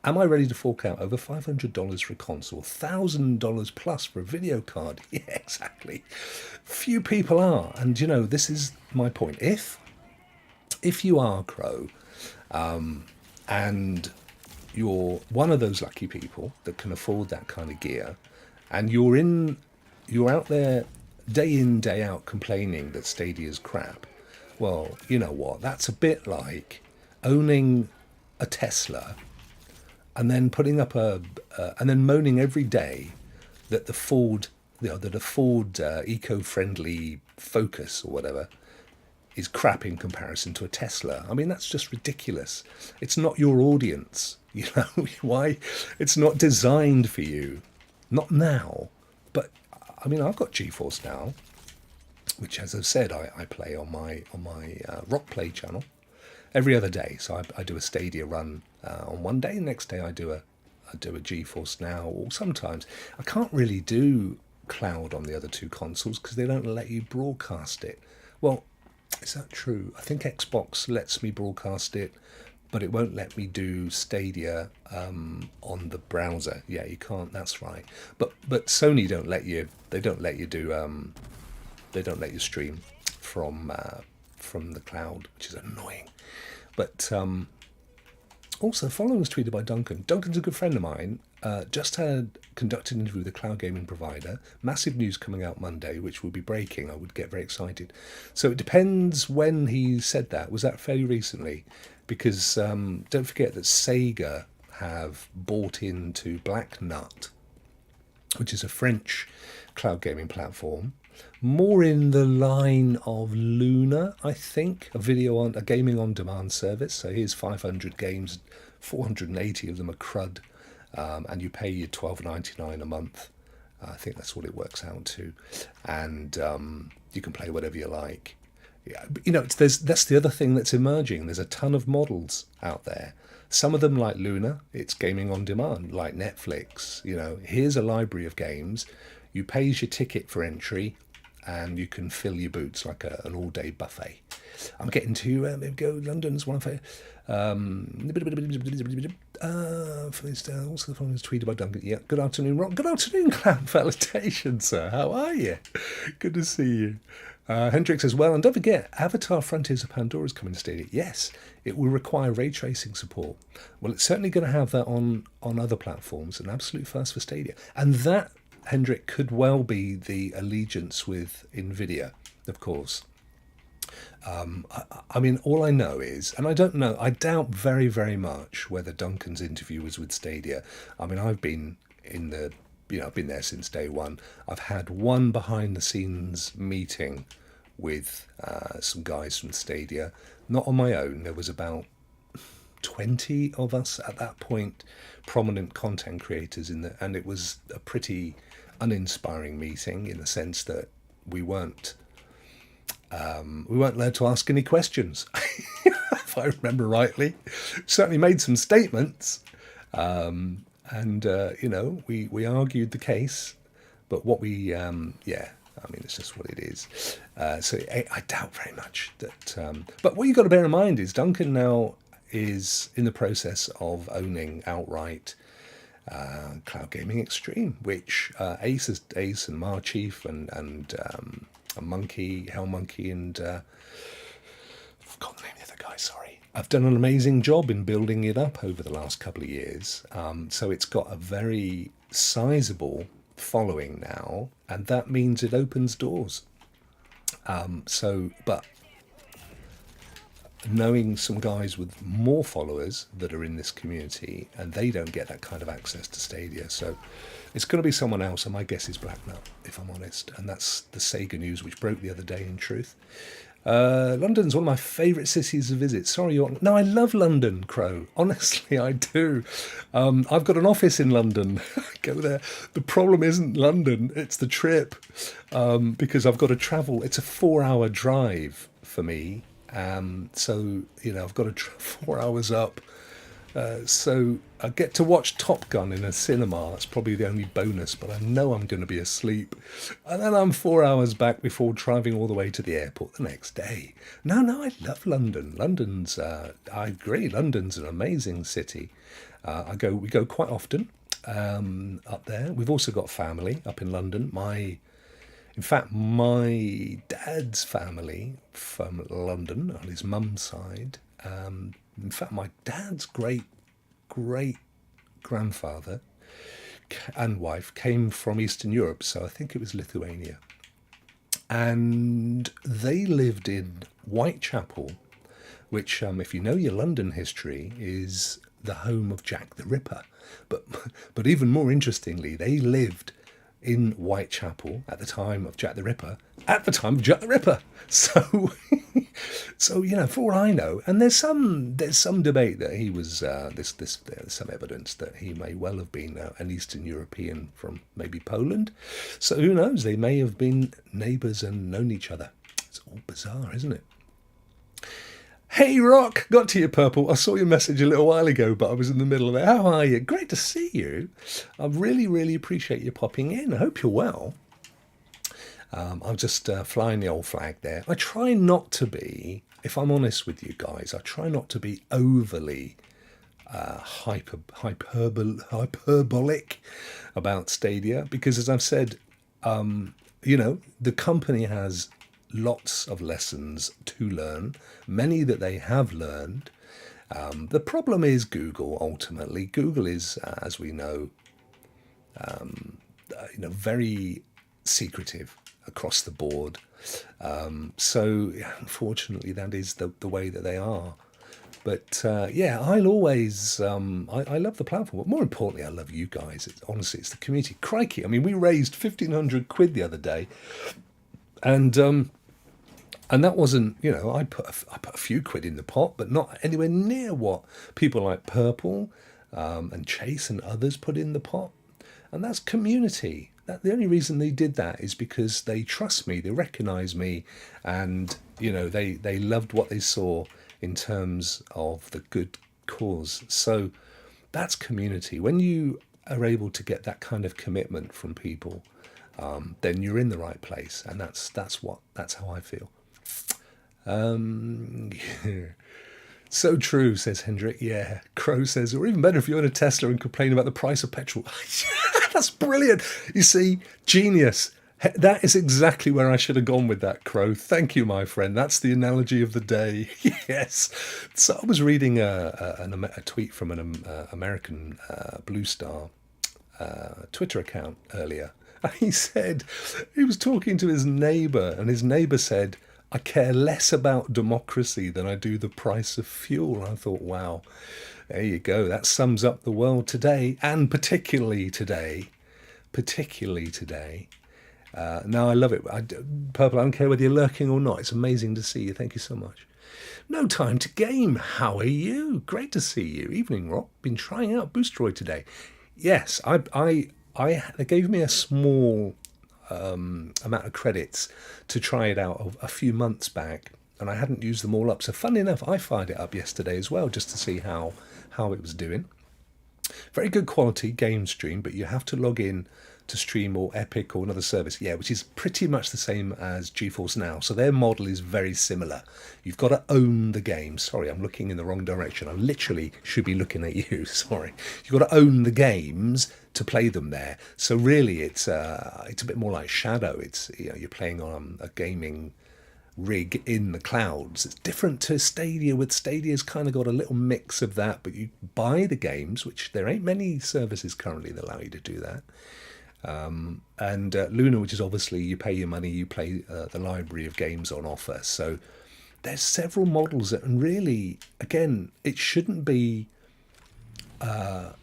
am I ready to fork out over $500 for a console, $1,000 plus for a video card? Yeah, exactly. Few people are, and this is my point. If you are, Crow, and you're one of those lucky people that can afford that kind of gear, and you're out there day in, day out complaining that Stadia's crap, well, you know what? That's a bit like owning a Tesla and then putting up and then moaning every day that that a Ford eco-friendly Focus or whatever is crap in comparison to a Tesla. I mean, that's just ridiculous. It's not your audience, you know. Why? It's not designed for you. Not now. But I mean, I've got GeForce Now, which, as I've said, I play on my Rokk Play channel every other day. So I do a Stadia run on one day, the next day I do a GeForce Now, or sometimes I can't really do cloud on the other two consoles because they don't let you broadcast it. Well, is that true? I think Xbox lets me broadcast it, but it won't let me do Stadia on the browser. Yeah, you can't. That's right. But Sony don't let you. They don't let you do. They don't let you stream from the cloud, which is annoying. But also, following was tweeted by Duncan. Duncan's a good friend of mine. Just had conducted an interview with a cloud gaming provider. Massive news coming out Monday, which will be breaking. I would get very excited. So it depends when he said that. Was that fairly recently? Because don't forget that Sega have bought into Black Nut, which is a French cloud gaming platform, more in the line of Luna, I think, a gaming on demand service. So here's 500 games, 480 of them are crud, and you pay your $12.99 a month. I think that's what it works out to, and you can play whatever you like. Yeah, you know, that's the other thing that's emerging. There's a ton of models out there. Some of them, like Luna, it's gaming on demand, like Netflix. You know, here's a library of games. You pay your ticket for entry, and you can fill your boots like an all-day buffet. I'm getting to go London's one of my. Also, the following is tweeted by Duncan. Yeah, good afternoon, Rokk. Good afternoon, Cloud Validation, sir. How are you? Good to see you. Hendrix as well. And don't forget, Avatar Frontiers of Pandora is coming to Stadia. Yes, it will require ray tracing support. Well, it's certainly going to have that on other platforms, an absolute first for Stadia. And that, Hendrik, could well be the allegiance with NVIDIA, of course. I mean, all I know is, and I don't know, I doubt very, very much whether Duncan's interview was with Stadia. I mean, I've been I've been there since day one. I've had one behind the scenes meeting with some guys from Stadia, not on my own. There was about 20 of us at that point, prominent content creators and it was a pretty uninspiring meeting in the sense that we weren't allowed to ask any questions, if I remember rightly. Certainly made some statements, and we argued the case, but what we I mean, it's just what it is. So I doubt very much that. But what you've got to bear in mind is Duncan now is in the process of owning outright Cloud Gaming Extreme, which Ace and Marchief and a Monkey, Hell Monkey, and I've forgotten the name of the other guy, sorry. I've done an amazing job in building it up over the last couple of years. So it's got a very sizable following now, and that means it opens doors. But knowing some guys with more followers that are in this community, and they don't get that kind of access to Stadia, so it's going to be someone else, and my guess is Black Nut, if I'm honest. And that's the Sega news, which broke the other day, in truth. London's one of my favourite cities to visit. Sorry, no, I love London, Crow. Honestly, I do. I've got an office in London. I go there. The problem isn't London, it's the trip, because I've got to travel. It's a 4-hour drive for me. So, I've got to 4 hours up. So I get to watch Top Gun in a cinema. That's probably the only bonus, but I know I'm going to be asleep. And then I'm 4 hours back before driving all the way to the airport the next day. No, I love London. I agree, London's an amazing city. We go quite often up there. We've also got family up in London. In fact, my dad's family from London, on his mum's side. In fact, my dad's great grandfather and wife came from Eastern Europe, so I think it was Lithuania. And they lived in Whitechapel, which, if you know your London history, is the home of Jack the Ripper. But even more interestingly, they lived in Whitechapel at the time of Jack the Ripper, at the time of Jack the Ripper. So, so for all I know, and there's some debate that he was there's some evidence that he may well have been an Eastern European from maybe Poland. So who knows? They may have been neighbours and known each other. It's all bizarre, isn't it? Hey Rokk, got to you, Purple. I saw your message a little while ago, but I was in the middle of it. How are you? Great to see you. I really, really appreciate you popping in. I hope you're well. I'm just flying the old flag there. I try not to be, if I'm honest with you guys, I try not to be overly hyperbolic about Stadia, because as I've said, the company has lots of lessons to learn, many that they have learned. The problem is Google, ultimately. Google is, as we know, very secretive across the board. So unfortunately, that is the way that they are. But I'll always, I love the platform, but more importantly, I love you guys. Honestly, it's the community. Crikey, I mean, we raised 1,500 quid the other day, and that wasn't, I put a few quid in the pot, but not anywhere near what people like Purple and Chase and others put in the pot. And that's community. The only reason they did that is because they trust me, they recognise me, and they loved what they saw in terms of the good cause. So that's community. When you are able to get that kind of commitment from people, then you're in the right place, and that's how I feel. So true, says Hendrik. Yeah, Crow says, or even better if you own a Tesla and complain about the price of petrol. That's brilliant. You see, genius. That is exactly where I should have gone with that, Crow. Thank you, my friend. That's the analogy of the day. Yes. So I was reading a tweet from an American Blue Star Twitter account earlier. And he said, he was talking to his neighbour, and his neighbour said, I care less about democracy than I do the price of fuel. And I thought, wow, there you go. That sums up the world today, and particularly today. No, I love it. Purple, I don't care whether you're lurking or not. It's amazing to see you. Thank you so much. No time to game. How are you? Great to see you. Evening, Rokk. Been trying out Boostroid today. Yes, they gave me a small amount of credits to try it out a few months back, and I hadn't used them all up. So funny enough, I fired it up yesterday as well, just to see how it was doing. Very good quality game stream, but you have to log in to stream or Epic or another service, which is pretty much the same as GeForce Now. So their model is very similar. You've got to own the game. Sorry, I'm looking in the wrong direction. I literally should be looking at you. Sorry. You've got to own the games to play them there. So really, it's a bit more like Shadow. It's you're playing on a gaming rig in the clouds. It's different to Stadia. With Stadia's kind of got a little mix of that, but you buy the games, which there ain't many services currently that allow you to do that. And Luna, which is obviously you pay your money, you play the library of games on offer. So there's several models that, and really, again, it shouldn't be. I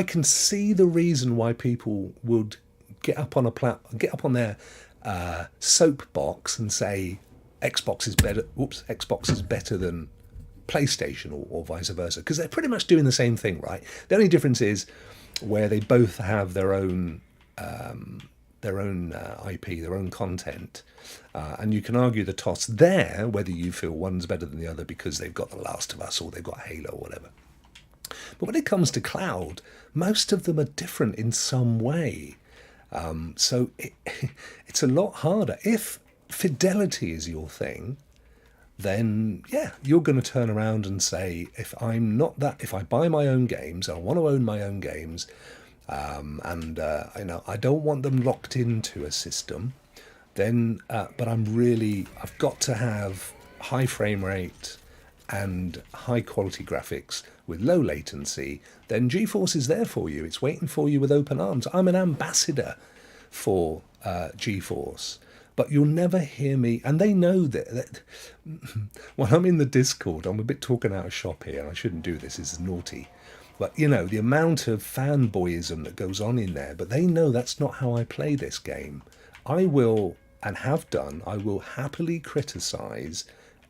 can see the reason why people would get up on their soapbox and say Xbox is better. Xbox is better than PlayStation, or vice versa, because they're pretty much doing the same thing, right? The only difference is where they both have their own IP, their own content, and you can argue the toss there whether you feel one's better than the other because they've got The Last of Us or they've got Halo or whatever. But when it comes to cloud, most of them are different in some way. So it's a lot harder. If fidelity is your thing, then you're going to turn around and say, if I buy my own games, I want to own my own games, and I don't want them locked into a system, then but I've got to have high frame rate and high quality graphics with low latency, then GeForce is there for you. It's waiting for you with open arms. I'm an ambassador for GeForce. But you'll never hear me, and they know that when I'm in the Discord, I'm a bit talking out of shop here, and I shouldn't do this, it's naughty. But, you know, the amount of fanboyism that goes on in there, but they know that's not how I play this game. I will, and have done, I will happily criticise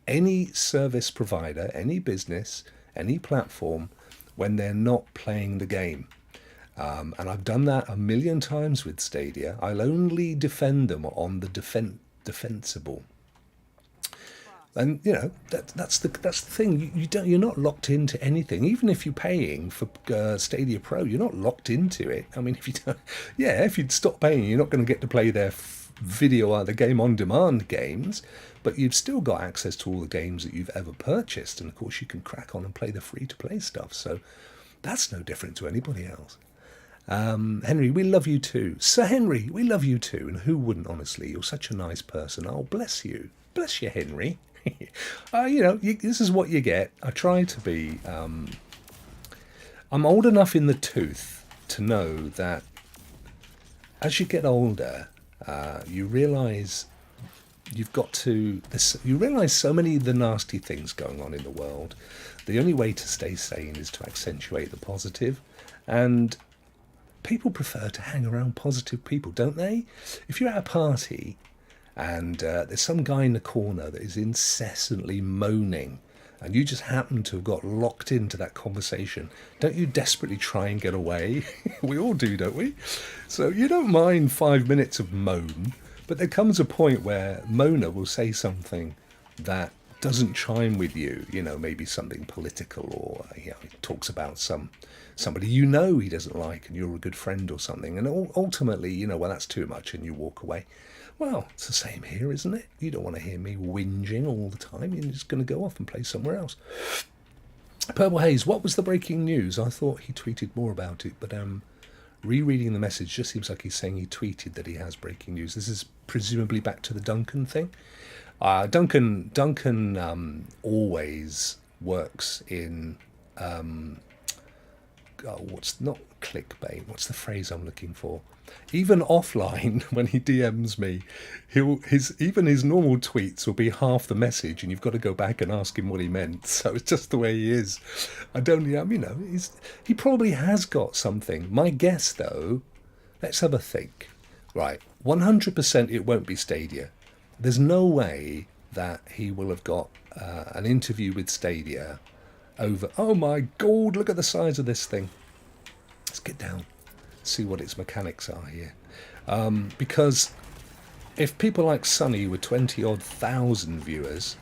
any service provider, any business, any platform, when they're not playing the game. And I've done that a million times with Stadia. I'll only defend them on the defensible. And you know that's the thing. You're not locked into anything. Even if you're paying for Stadia Pro, you're not locked into it. I mean, if you don't, yeah, if you'd stop paying, you're not going to get to play their video, the game on demand games. But you've still got access to all the games that you've ever purchased, and of course you can crack on and play the free to play stuff. So that's no different to anybody else. Henry, we love you too. Sir Henry, we love you too. And who wouldn't, honestly? You're such a nice person. Oh, bless you. Bless you, Henry. You know, this is what you get. I try to be... I'm old enough in the tooth to know that as you get older, you realise you've got to... You realise so many of the nasty things going on in the world. The only way to stay sane is to accentuate the positive. And people prefer to hang around positive people, don't they? If you're at a party and there's some guy in the corner that is incessantly moaning and you just happen to have got locked into that conversation, don't you desperately try and get away? We all do, don't we? So you don't mind 5 minutes of moan, but there comes a point where moaner will say something that doesn't chime with you, you know, maybe something political, or you know, he talks about somebody you know he doesn't like and you're a good friend or something, and ultimately, you know, well, that's too much and you walk away. Well, it's the same here, isn't it? You don't want to hear me whinging all the time. You're just going to go off and play somewhere else. Purple Haze, what was the breaking news? I thought he tweeted more about it, but rereading the message just seems like he's saying he tweeted that he has breaking news. This is presumably back to the Duncan thing. Duncan always works in what's not clickbait. What's the phrase I'm looking for? Even offline, when he DMs me, even his normal tweets will be half the message, and you've got to go back and ask him what he meant. So it's just the way he is. You know, he probably has got something. My guess, though, let's have a think. Right, 100% it won't be Stadia. There's no way that he will have got an interview with Stadia over... Oh my God, look at the size of this thing. Let's get down, see what its mechanics are here. Because if people like Sonny with 20-odd thousand viewers,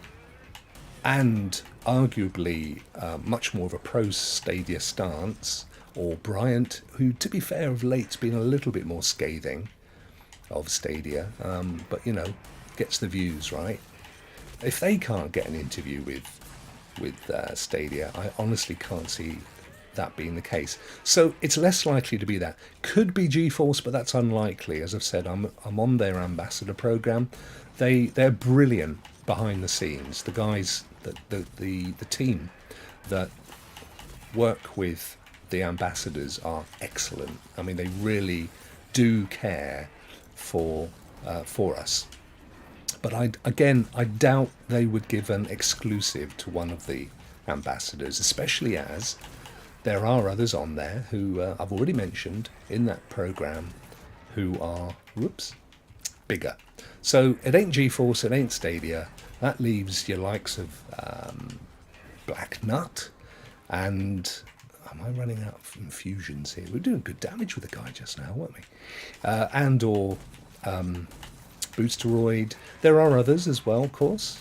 and arguably much more of a pro-Stadia stance, or Bryant, who, to be fair, of late's been a little bit more scathing of Stadia, but, you know, gets the views, right? If they can't get an interview with Stadia, I honestly can't see that being the case. So it's less likely to be that. Could be GeForce, but that's unlikely. As I've said, I'm on their ambassador program. They're brilliant behind the scenes. The guys, the team that work with the ambassadors are excellent. I mean, they really do care for us. But I doubt they would give an exclusive to one of the ambassadors, especially as there are others on there who I've already mentioned in that program who are, bigger. So it ain't GeForce, it ain't Stadia. That leaves your likes of Black Nut and... Am I running out of infusions here? We're doing good damage with the guy just now, weren't we? And or Boosteroid. There are others as well, of course.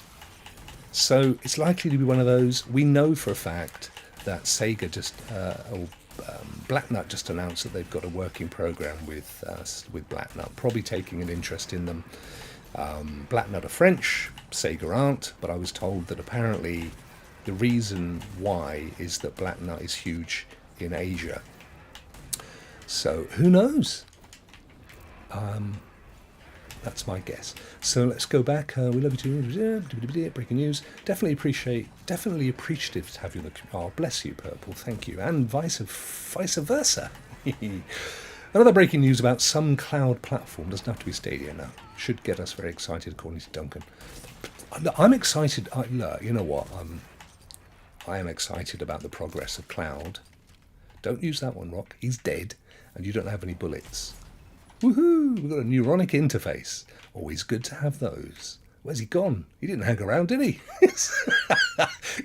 So it's likely to be one of those. We know for a fact that Sega Black Nut just announced that they've got a working program with Black Nut, probably taking an interest in them. Black Nut are French, Sega aren't, but I was told that apparently the reason why is that Black Nut is huge in Asia. So who knows? That's my guess. So let's go back. We love you too. Breaking news. Definitely appreciative to have you. Oh, bless you, Purple. Thank you. And vice versa. Another breaking news about some cloud platform, doesn't have to be Stadia now, should get us very excited according to Duncan. I'm excited. You know what? I am excited about the progress of cloud. Don't use that one, Rokk. He's dead, and you don't have any bullets. Woohoo! We've got a neuronic interface. Always good to have those. Where's he gone? He didn't hang around, did he?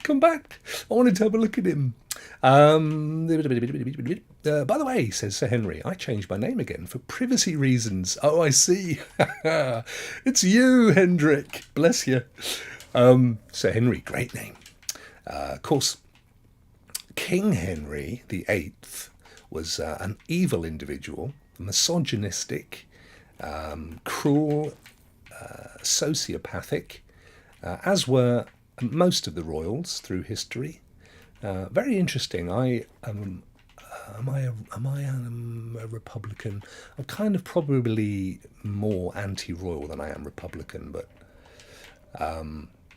Come back. I wanted to have a look at him. By the way, says Sir Henry, I changed my name again for privacy reasons. Oh, I see. It's you, Hendrik. Bless you. Sir Henry, great name. Of course, King Henry VIII was an evil individual, misogynistic, cruel, sociopathic, as were most of the royals through history. Very interesting. Am I a Republican? I'm kind of probably more anti-royal than I am Republican, but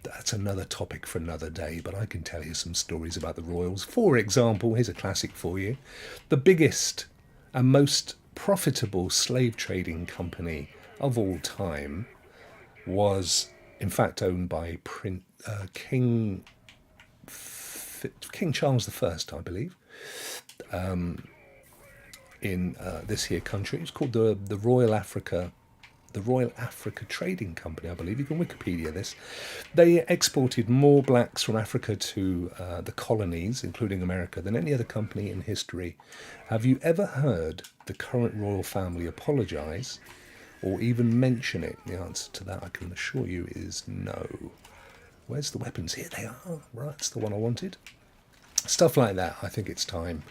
that's another topic for another day. But I can tell you some stories about the royals. For example, here's a classic for you. The biggest and most profitable slave trading company of all time was, in fact, owned by King Charles I, I believe, in this here country. It's called the Royal Africa Trading Company, I believe. You can Wikipedia this. They exported more blacks from Africa to the colonies, including America, than any other company in history. Have you ever heard the current royal family apologise or even mention it? The answer to that, I can assure you, is no. Where's the weapons? Here they are. Right, that's the one I wanted. Stuff like that. I think it's time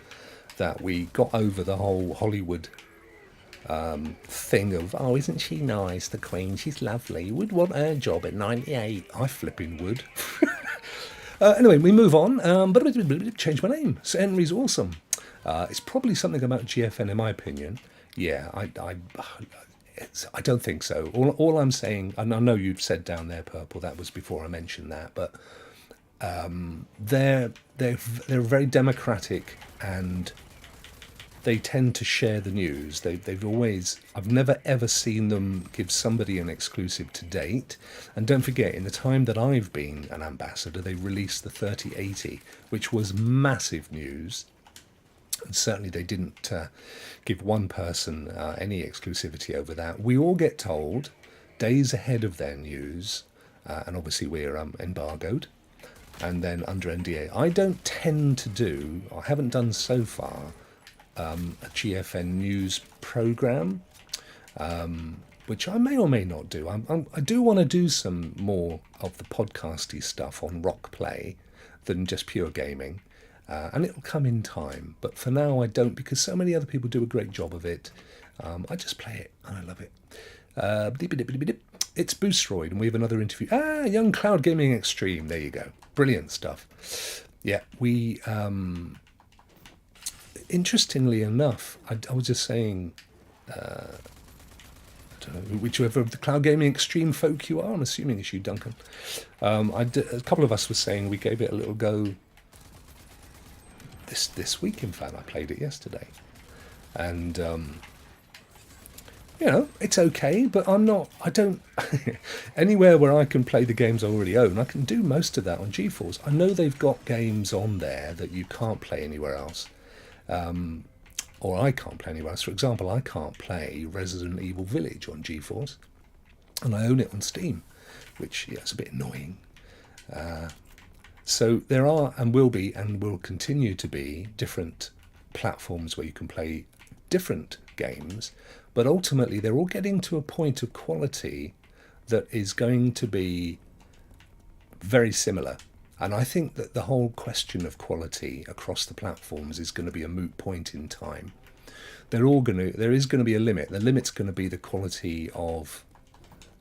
that we got over the whole Hollywood thing of, oh, isn't she nice, the Queen? She's lovely. You would want her job at 98. I flipping would. Anyway, we move on. But change my name. Sir Henry's awesome. It's probably something about GFN, in my opinion. Yeah, I don't think so. All I'm saying, and I know you've said down there, Purple, that was before I mentioned that, but they're very democratic, and they tend to share the news. They've always, I've never ever seen them give somebody an exclusive to date. And don't forget, in the time that I've been an ambassador, they released the 3080, which was massive news. And certainly they didn't give one person any exclusivity over that. We all get told days ahead of their news, and obviously we're embargoed and then under NDA. I don't tend to do, I haven't done so far, a GFN news programme, which I may or may not do. I do want to do some more of the podcasty stuff on Rokk Play than just pure gaming. And it'll come in time, but for now I don't, because so many other people do a great job of it. I just play it and I love it. It's Boostroid, and we have another interview. Young Cloud Gaming Extreme. There you go. Brilliant stuff. Yeah, we interestingly enough, I was just saying, I don't know, whichever of the Cloud Gaming Extreme folk you are, I'm assuming it's you, Duncan. A couple of us were saying we gave it a little go this week. In fact, I played it yesterday, and it's okay, but I don't anywhere where I can play the games I already own, I can do most of that on GeForce. I know they've got games on there that you can't play anywhere else, or I can't play anywhere else. For example, I can't play Resident Evil Village on GeForce, and I own it on Steam, which it's a bit annoying. So there are, and will be, and will continue to be, different platforms where you can play different games, but ultimately they're all getting to a point of quality that is going to be very similar. And I think that the whole question of quality across the platforms is going to be a moot point in time. There is going to be a limit. The limit's going to be the quality of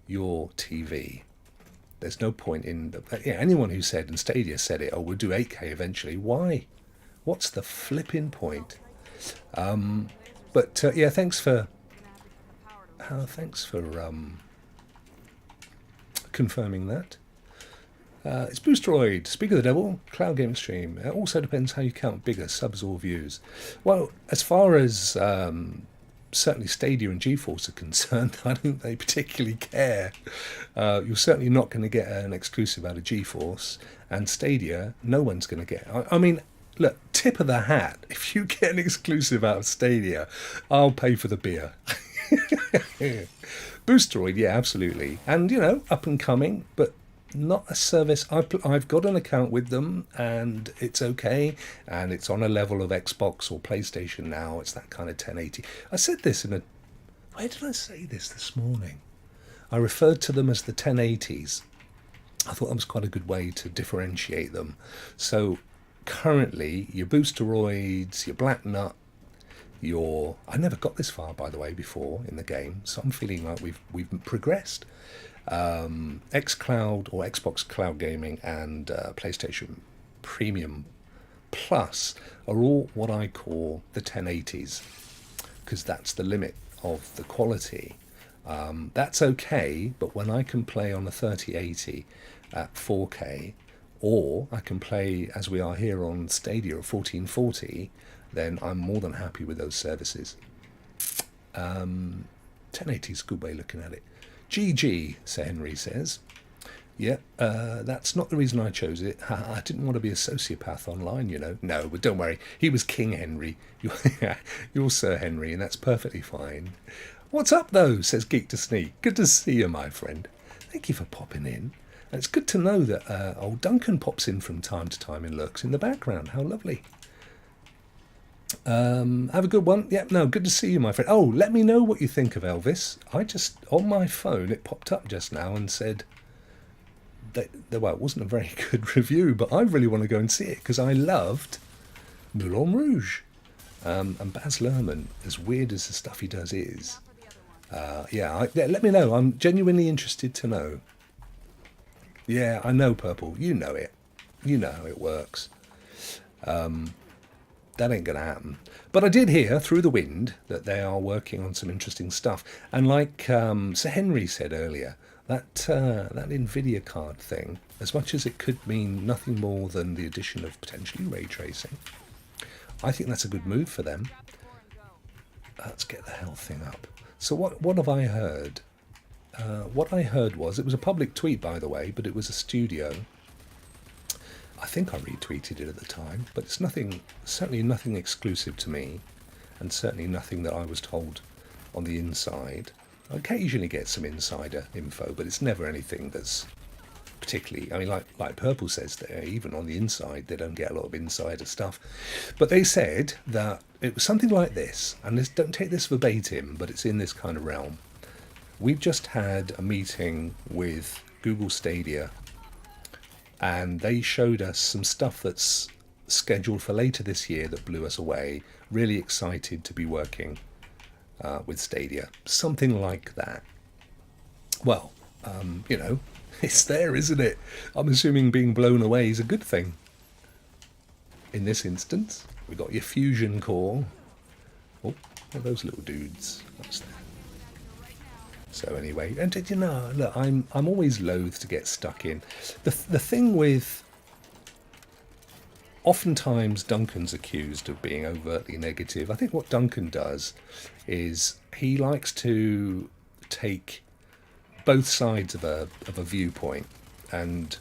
your TV. There's no point in anyone who said, and Stadia said it, we'll do 8K eventually. Why? What's the flipping point? Thanks for confirming that. It's Boostroid, Speak of the Devil, Cloud Game Stream. It also depends how you count bigger, subs or views. Well, as far as certainly Stadia and GeForce are concerned, I don't think they particularly care. You're certainly not going to get an exclusive out of GeForce, and Stadia, no one's going to get. I mean, look, tip of the hat. If you get an exclusive out of Stadia, I'll pay for the beer. Boosteroid, yeah, absolutely. And, up and coming, but not a service. I've got an account with them, and it's okay, and it's on a level of Xbox or PlayStation now. It's that kind of 1080. I said this where did I say this morning? I referred to them as the 1080s. I thought that was quite a good way to differentiate them. So currently, your Boosteroids, your Black Nut, I never got this far, by the way, before in the game, so I'm feeling like we've progressed. xCloud or Xbox Cloud Gaming and PlayStation Premium Plus are all what I call the 1080s, because that's the limit of the quality. That's okay, but when I can play on a 3080 at 4K, or I can play as we are here on Stadia at 1440, then I'm more than happy with those services. 1080 is a good way of looking at it. GG, Sir Henry says. Yeah, that's not the reason I chose it. I didn't want to be a sociopath online, No, but don't worry. He was King Henry. You're Sir Henry, and that's perfectly fine. What's up, though, says Geek to Sneak. Good to see you, my friend. Thank you for popping in. And it's good to know that old Duncan pops in from time to time and lurks in the background. How lovely. Have a good one. Yep, no, good to see you, my friend. Oh, let me know what you think of Elvis. On my phone, it popped up just now and said well, it wasn't a very good review, but I really want to go and see it because I loved Moulin Rouge. And Baz Luhrmann, as weird as the stuff he does is, let me know. I'm genuinely interested to know. Yeah, I know, Purple. You know it. You know how it works. That ain't going to happen. But I did hear through the wind that they are working on some interesting stuff. And like Sir Henry said earlier, that NVIDIA card thing, as much as it could mean nothing more than the addition of potentially ray tracing, I think that's a good move for them. Let's get the health thing up. So what have I heard? What I heard was, it was a public tweet, by the way, but it was a studio. I think I retweeted it at the time, but it's certainly nothing exclusive to me, and certainly nothing that I was told on the inside. I occasionally get some insider info, but it's never anything that's particularly, I mean, like Purple says there, even on the inside, they don't get a lot of insider stuff. But they said that it was something like this, and don't take this verbatim, but it's in this kind of realm. We've just had a meeting with Google Stadia, and they showed us some stuff that's scheduled for later this year that blew us away. Really excited to be working with Stadia. Something like that. Well, it's there, isn't it? I'm assuming being blown away is a good thing. In this instance, we got your fusion core. Oh, what are those little dudes? That's there. So anyway, and look, I'm always loath to get stuck in. The thing with, oftentimes Duncan's accused of being overtly negative. I think what Duncan does is he likes to take both sides of a viewpoint and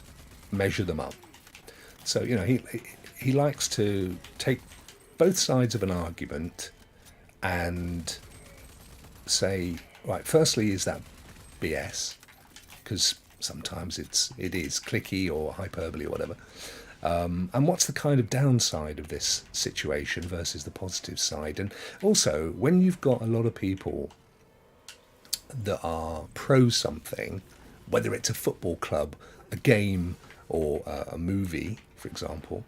measure them up. So he likes to take both sides of an argument and say, right, firstly, is that BS? Because sometimes it is clicky or hyperbole or whatever. And what's the kind of downside of this situation versus the positive side? And also, when you've got a lot of people that are pro something, whether it's a football club, a game, or a movie, for example,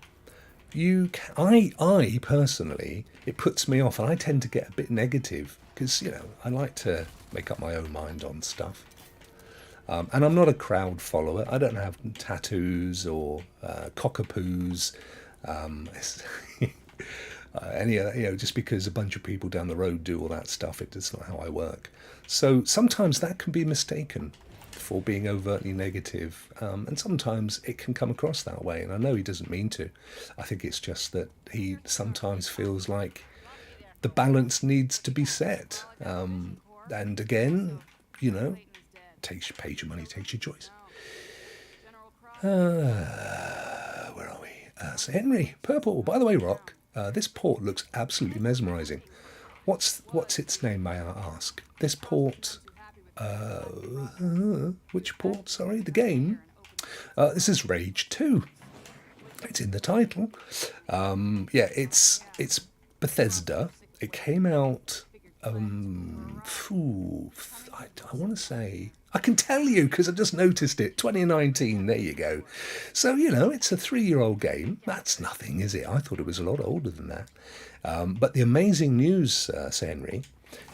I personally, it puts me off, and I tend to get a bit negative because I like to make up my own mind on stuff. And I'm not a crowd follower. I don't have tattoos or cockapoos. Just because a bunch of people down the road do all that stuff, it's not how I work. So sometimes that can be mistaken for being overtly negative, and sometimes it can come across that way, and I know he doesn't mean to. I think it's just that he sometimes feels like the balance needs to be set. And again, you know, pays your money, takes your choice. Where are we? So Henry, purple. By the way, Rokk, this port looks absolutely mesmerising. What's its name, may I ask? This port, which port? Sorry, the game. This is Rage 2. It's in the title. Yeah, it's Bethesda. It came out. I want to say. I can tell you because I just noticed it. 2019. There you go. So you know, it's a 3-year-old game. That's nothing, is it? I thought it was a lot older than that. But the amazing news, Sir Henry,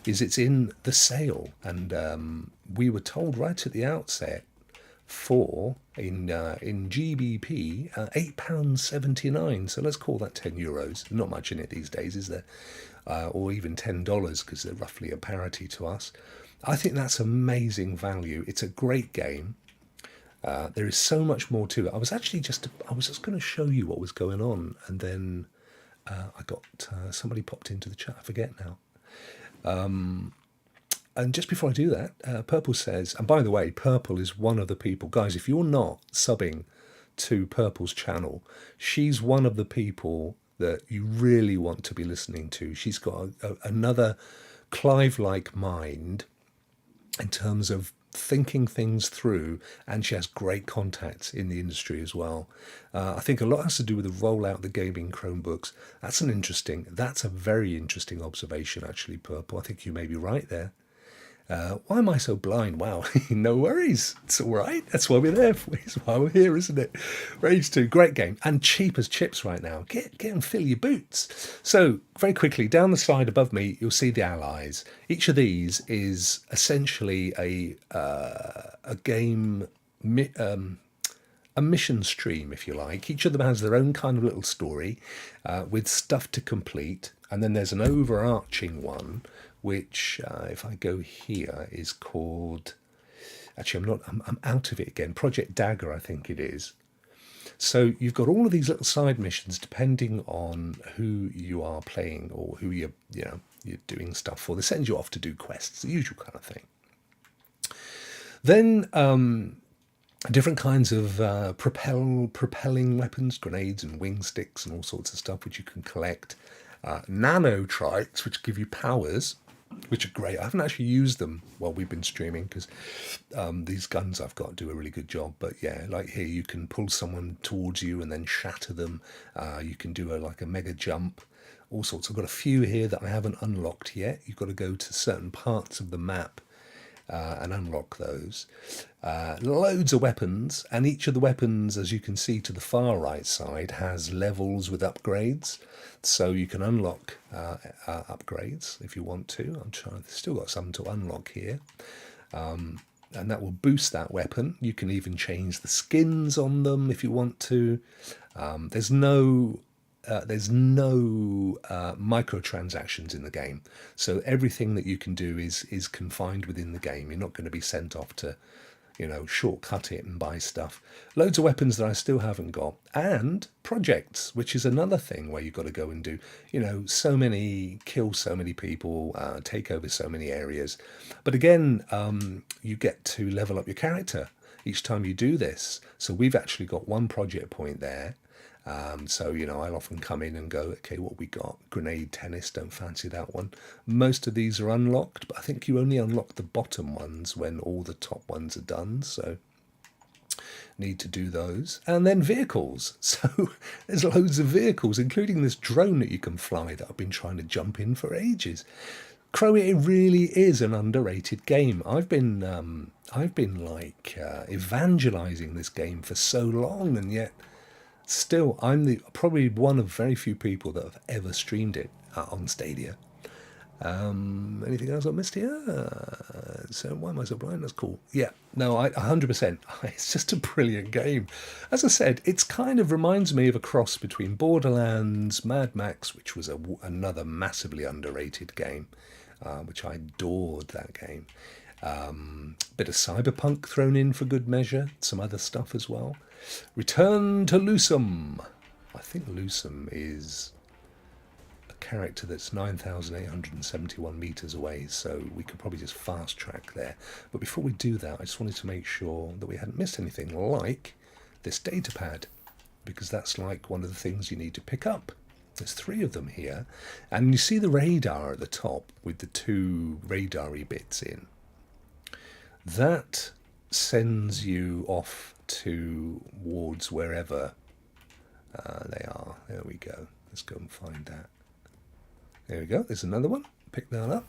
is it's in the sale, and we were told right at the outset in GBP £8.79. So let's call that €10. Not much in it these days, is there? Or even $10 because they're roughly a parity to us. I think that's amazing value. It's a great game. There is so much more to it. I was just going to show you what was going on, and then I got somebody popped into the chat. I forget now. And just before I do that, Purple says, and by the way, Purple is one of the people, guys, if you're not subbing to Purple's channel, she's one of the people that you really want to be listening to. She's got another Clive-like mind in terms of thinking things through, and she has great contacts in the industry as well. I think a lot has to do with the rollout of the Gaming Chromebooks. That's a very interesting observation, actually, Purple. I think you may be right there. Why am I so blind? Wow, no worries. It's all right. That's why we're there. It's why we're here, isn't it? Rage 2, great game. And cheap as chips right now. Get and fill your boots. So, very quickly, down the side above me, you'll see the allies. Each of these is essentially a game, a mission stream, if you like. Each of them has their own kind of little story with stuff to complete. And then there's an overarching one, which, if I go here, is called... Actually, I'm out of it again. Project Dagger, I think it is. So you've got all of these little side missions depending on who you are playing or who you're doing stuff for. They send you off to do quests, the usual kind of thing. Then different kinds of propelling weapons, grenades and wing sticks and all sorts of stuff which you can collect. Nanotrites, which give you powers, which are great. I haven't actually used them while we've been streaming because these guns I've got do a really good job. But yeah, like here, you can pull someone towards you and then shatter them. You can do a mega jump, all sorts. I've got a few here that I haven't unlocked yet. You've got to go to certain parts of the map and unlock those. Loads of weapons, and each of the weapons, as you can see to the far right side, has levels with upgrades. So you can unlock upgrades if you want to. I've still got some to unlock here. And that will boost that weapon. You can even change the skins on them if you want to. There's no microtransactions in the game, so everything that you can do is confined within the game. You're not going to be sent off to, shortcut it and buy stuff. Loads of weapons that I still haven't got, and projects, which is another thing where you've got to go and do, kill so many people, take over so many areas. But again, you get to level up your character each time you do this. So we've actually got one project point there. So, I'll often come in and go, okay, what we got? Grenade tennis, don't fancy that one. Most of these are unlocked, but I think you only unlock the bottom ones when all the top ones are done, so need to do those. And then vehicles. So there's loads of vehicles, including this drone that you can fly that I've been trying to jump in for ages. It really is an underrated game. I've been evangelizing this game for so long, and yet still, I'm probably one of very few people that have ever streamed it on Stadia. Anything else I missed here? So why am I so blind? That's cool. Yeah, no, 100%. It's just a brilliant game. As I said, it's kind of reminds me of a cross between Borderlands, Mad Max, which was another massively underrated game, which I adored that game. Bit of Cyberpunk thrown in for good measure, some other stuff as well. Return to Lusum. I think Lusum is a character that's 9,871 meters away, so we could probably just fast track there. But before we do that, I just wanted to make sure that we hadn't missed anything, like this data pad, because that's like one of the things you need to pick up. There's 3 of them here, and you see the radar at the top with the 2 radar-y bits in. That sends you off towards wherever they are. There we go. Let's go and find that. There we go. There's another one. Pick that up.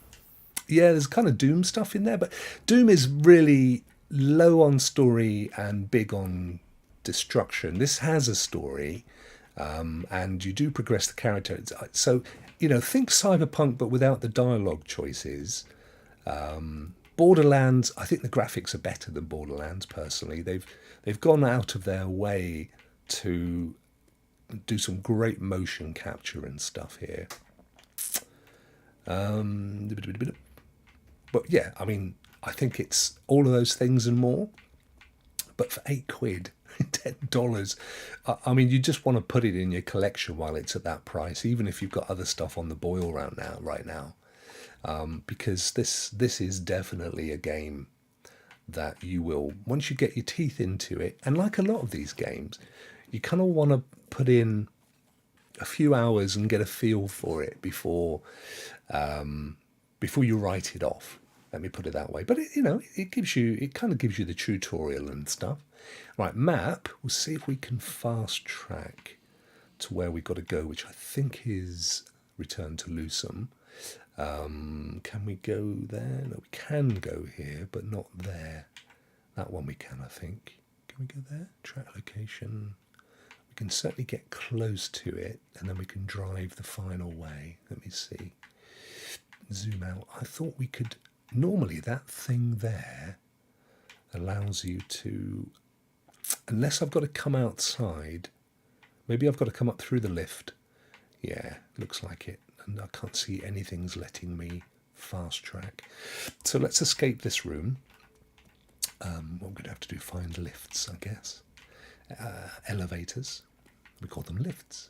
Yeah, there's kind of Doom stuff in there, but Doom is really low on story and big on destruction. This has a story, and you do progress the character. So, think Cyberpunk, but without the dialogue choices. Borderlands, I think the graphics are better than Borderlands, personally. They've gone out of their way to do some great motion capture and stuff here. But yeah, I mean, I think it's all of those things and more. But for £8, $10, I mean, you just want to put it in your collection while it's at that price, even if you've got other stuff on the boil right now. Because this is definitely a game that you will, once you get your teeth into it, and like a lot of these games, you kind of want to put in a few hours and get a feel for it before you write it off. Let me put it that way. But it kind of gives you the tutorial and stuff. Right, map. We'll see if we can fast track to where we've got to go, which I think is return to Lusum. Can we go there? No, we can go here, but not there. That one we can, I think. Can we go there? Track location. We can certainly get close to it, and then we can drive the final way. Let me see. Zoom out. I thought we could... Normally that thing there allows you to... Unless I've got to come outside, maybe I've got to come up through the lift. Yeah, looks like it. And I can't see anything's letting me fast track. So let's escape this room. What we're going to have to do, find lifts, I guess. Elevators. We call them lifts.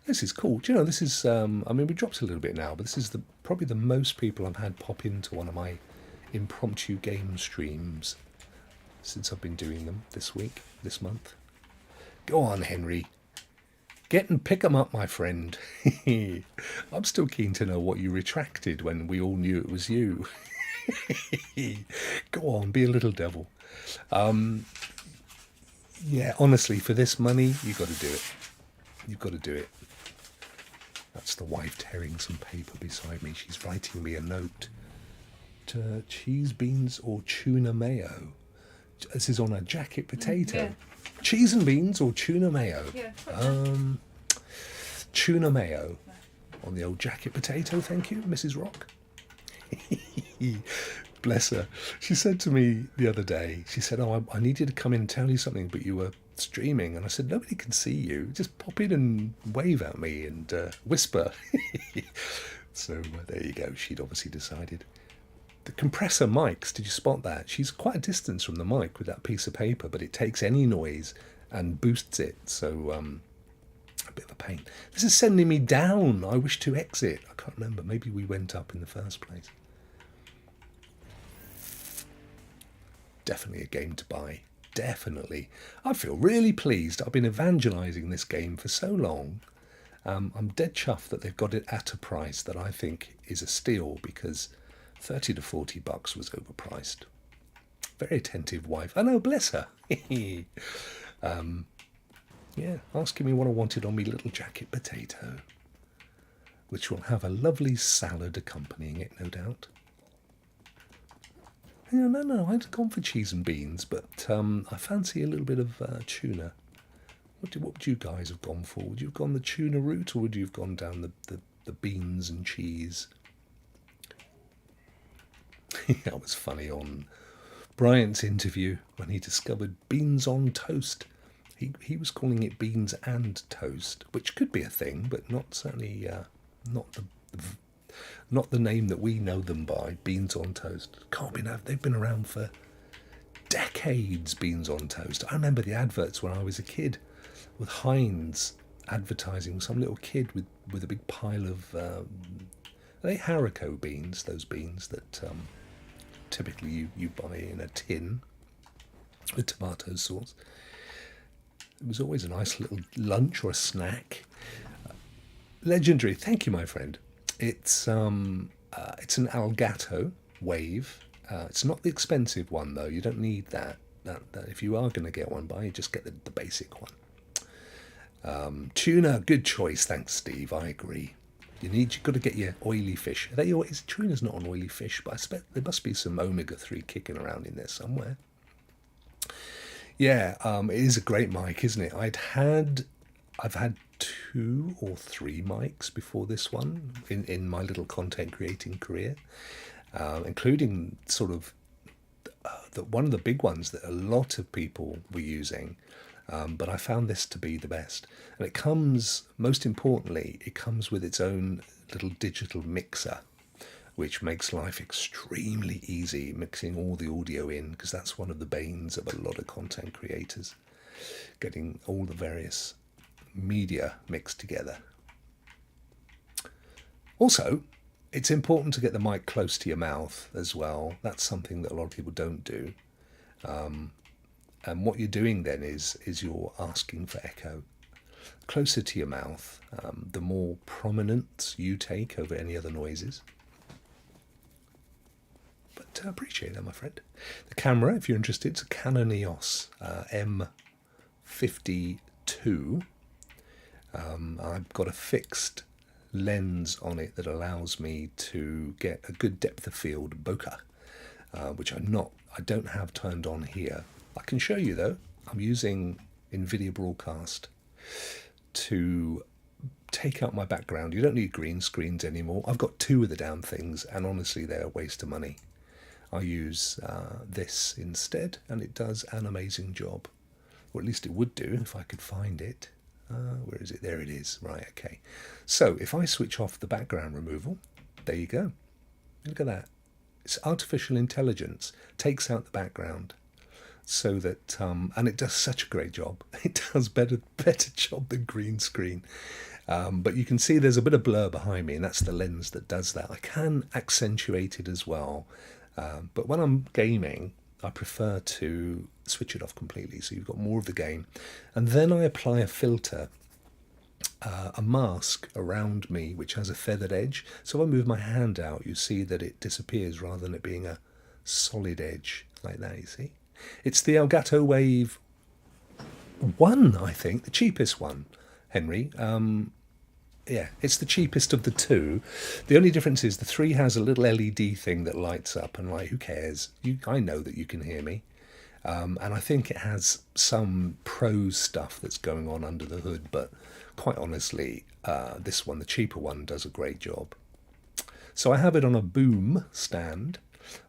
This is cool. Do you know, this is, I mean, we dropped a little bit now, but this is probably the most people I've had pop into one of my impromptu game streams since I've been doing them this month. Go on, Henry. Get and pick 'em up, my friend. I'm still keen to know what you retracted when we all knew it was you. Go on, be a little devil. Yeah, honestly, for this money, you've got to do it. You've got to do it. That's the wife tearing some paper beside me. She's writing me a note. To cheese, beans, or tuna mayo. This is on a jacket potato. Yeah. Cheese and beans or tuna mayo? Yeah. Tuna mayo on the old jacket potato. Thank you, Mrs. Rokk. Bless her. She said to me the other day, she said, "Oh, I need you to come in and tell you something, but you were streaming." And I said, "Nobody can see you. Just pop in and wave at me and whisper." So there you go. She'd obviously decided. The compressor mics, did you spot that? She's quite a distance from the mic with that piece of paper, but it takes any noise and boosts it. So a bit of a pain. This is sending me down. I wish to exit. I can't remember. Maybe we went up in the first place. Definitely a game to buy. Definitely. I feel really pleased. I've been evangelising this game for so long. I'm dead chuffed that they've got it at a price that I think is a steal, because 30 to 40 bucks was overpriced. Very attentive wife. I know, bless her. Yeah, asking me what I wanted on me little jacket potato, which will have a lovely salad accompanying it, no doubt. No, I'd gone for cheese and beans, but I fancy a little bit of tuna. What would you guys have gone for? Would you have gone the tuna route, or would you have gone down the beans and cheese? That was funny on Bryant's interview when he discovered beans on toast. He was calling it beans and toast, which could be a thing, but not certainly not the name that we know them by. Beans on toast. Can't be. They've been around for decades. Beans on toast. I remember the adverts when I was a kid with Heinz advertising some little kid with a big pile of are they haricot beans, those beans that typically you buy in a tin with tomato sauce. It was always a nice little lunch or a snack. Legendary, thank you, my friend. It's an Elgato Wave. It's not the expensive one though. You don't need that. If you are going to get one, just get the basic one. Tuna, good choice. Thanks, Steve. I agree. You've got to get your oily fish. Tuna's not an oily fish, but I expect there must be some omega-3 kicking around in there somewhere. Yeah, it is a great mic, isn't it? I've had 2 or 3 mics before this one in my little content creating career, including sort of one of the big ones that a lot of people were using. But I found this to be the best. And it comes, most importantly, it comes with its own little digital mixer, which makes life extremely easy, mixing all the audio in, because that's one of the banes of a lot of content creators, getting all the various media mixed together. Also, it's important to get the mic close to your mouth as well. That's something that a lot of people don't do. And what you're doing then is you're asking for echo. Closer to your mouth, the more prominence you take over any other noises. But I appreciate that, my friend. The camera, if you're interested, it's a Canon EOS M52. I've got a fixed lens on it that allows me to get a good depth of field bokeh, which I don't have turned on here. I can show you though. I'm using NVIDIA Broadcast to take out my background. You don't need green screens anymore. I've got 2 of the damn things, and honestly they're a waste of money. I use this instead, and it does an amazing job. Or at least it would do if I could find it. Where is it? There it is. Right, okay. So if I switch off the background removal, there you go. Look at that. It's artificial intelligence. Takes out the background. So that, and it does such a great job. It does better job than green screen. But you can see there's a bit of blur behind me, and that's the lens that does that. I can accentuate it as well. But when I'm gaming, I prefer to switch it off completely, so you've got more of the game. And then I apply a filter, a mask around me, which has a feathered edge. So if I move my hand out, you see that it disappears rather than it being a solid edge like that, you see? It's the Elgato Wave 1, I think, the cheapest one, Henry. Yeah, it's the cheapest of the 2. The only difference is the 3 has a little LED thing that lights up, and like, who cares? I know that you can hear me. And I think it has some pro stuff that's going on under the hood, but quite honestly, this one, the cheaper one, does a great job. So I have it on a boom stand,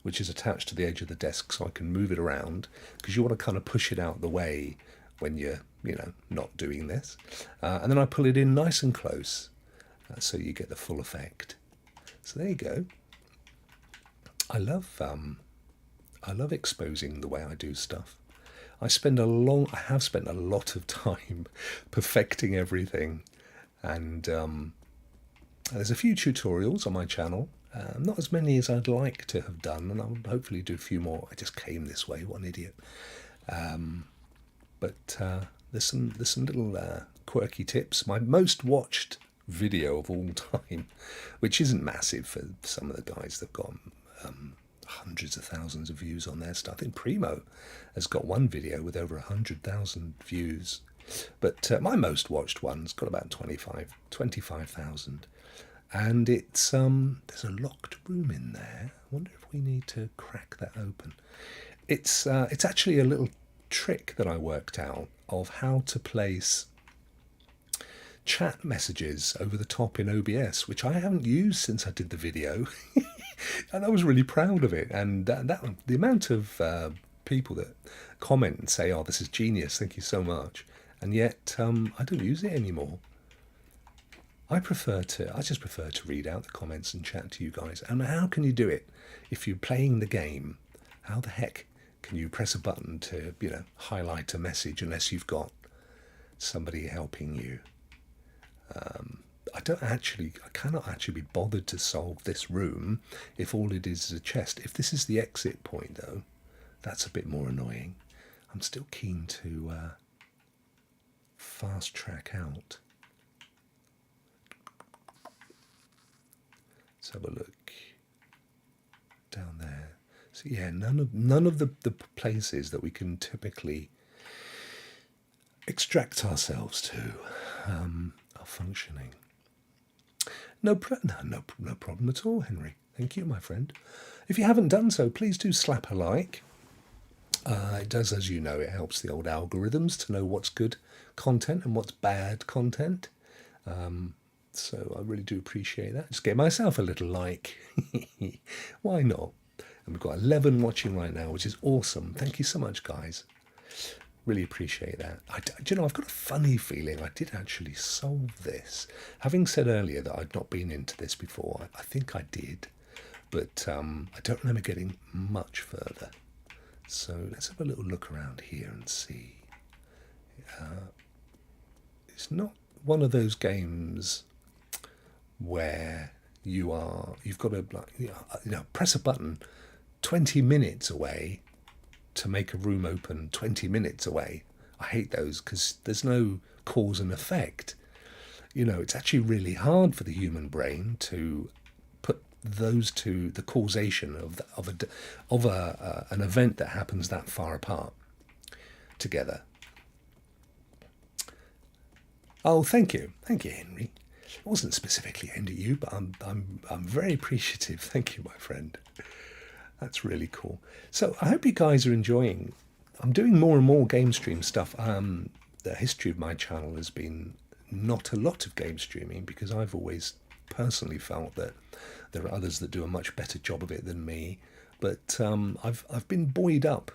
which is attached to the edge of the desk, so I can move it around, because you want to kind of push it out the way when you're, not doing this. And then I pull it in nice and close, so you get the full effect. So there you go. I love exposing the way I do stuff. I have spent a lot of time perfecting everything, and there's a few tutorials on my channel. Not as many as I'd like to have done, and I'll hopefully do a few more. I just came this way, what an idiot. But there's some little quirky tips. My most watched video of all time, which isn't massive for some of the guys that've got hundreds of thousands of views on their stuff. I think Primo has got one video with over 100,000 views. But my most watched one's got about 25,000. And it's there's a locked room in there. I wonder if we need to crack that open. It's actually a little trick that I worked out of how to place chat messages over the top in OBS, which I haven't used since I did the video. And I was really proud of it. And the amount of people that comment and say, "Oh, this is genius, thank you so much," and yet I don't use it anymore. I just prefer to read out the comments and chat to you guys. And how can you do it if you're playing the game? How the heck can you press a button to, highlight a message unless you've got somebody helping you? I cannot actually be bothered to solve this room if all it is a chest. If this is the exit point, though, that's a bit more annoying. I'm still keen to fast track out. Let's have a look down there. So yeah, none of the places that we can typically extract ourselves to are functioning. No problem at all, Henry. Thank you, my friend. If you haven't done so, please do slap a like. It does, as you know, it helps the old algorithms to know what's good content and what's bad content. So I really do appreciate that. Just give myself a little like. Why not? And we've got 11 watching right now, which is awesome. Thank you so much, guys. Really appreciate that. Do you know, I've got a funny feeling I did actually solve this. Having said earlier that I'd not been into this before, I think I did. But I don't remember getting much further. So let's have a little look around here and see. It's not one of those games where you've got to press a button 20 minutes away to make a room open 20 minutes away. I hate those because there's no cause and effect. It's actually really hard for the human brain to put those two, the causation of an event that happens that far apart, together. Oh, thank you, Henry. It wasn't specifically aimed at you, but I'm very appreciative. Thank you, my friend. That's really cool. So I hope you guys are enjoying. I'm doing more and more game stream stuff. The history of my channel has been not a lot of game streaming because I've always personally felt that there are others that do a much better job of it than me. But I've been buoyed up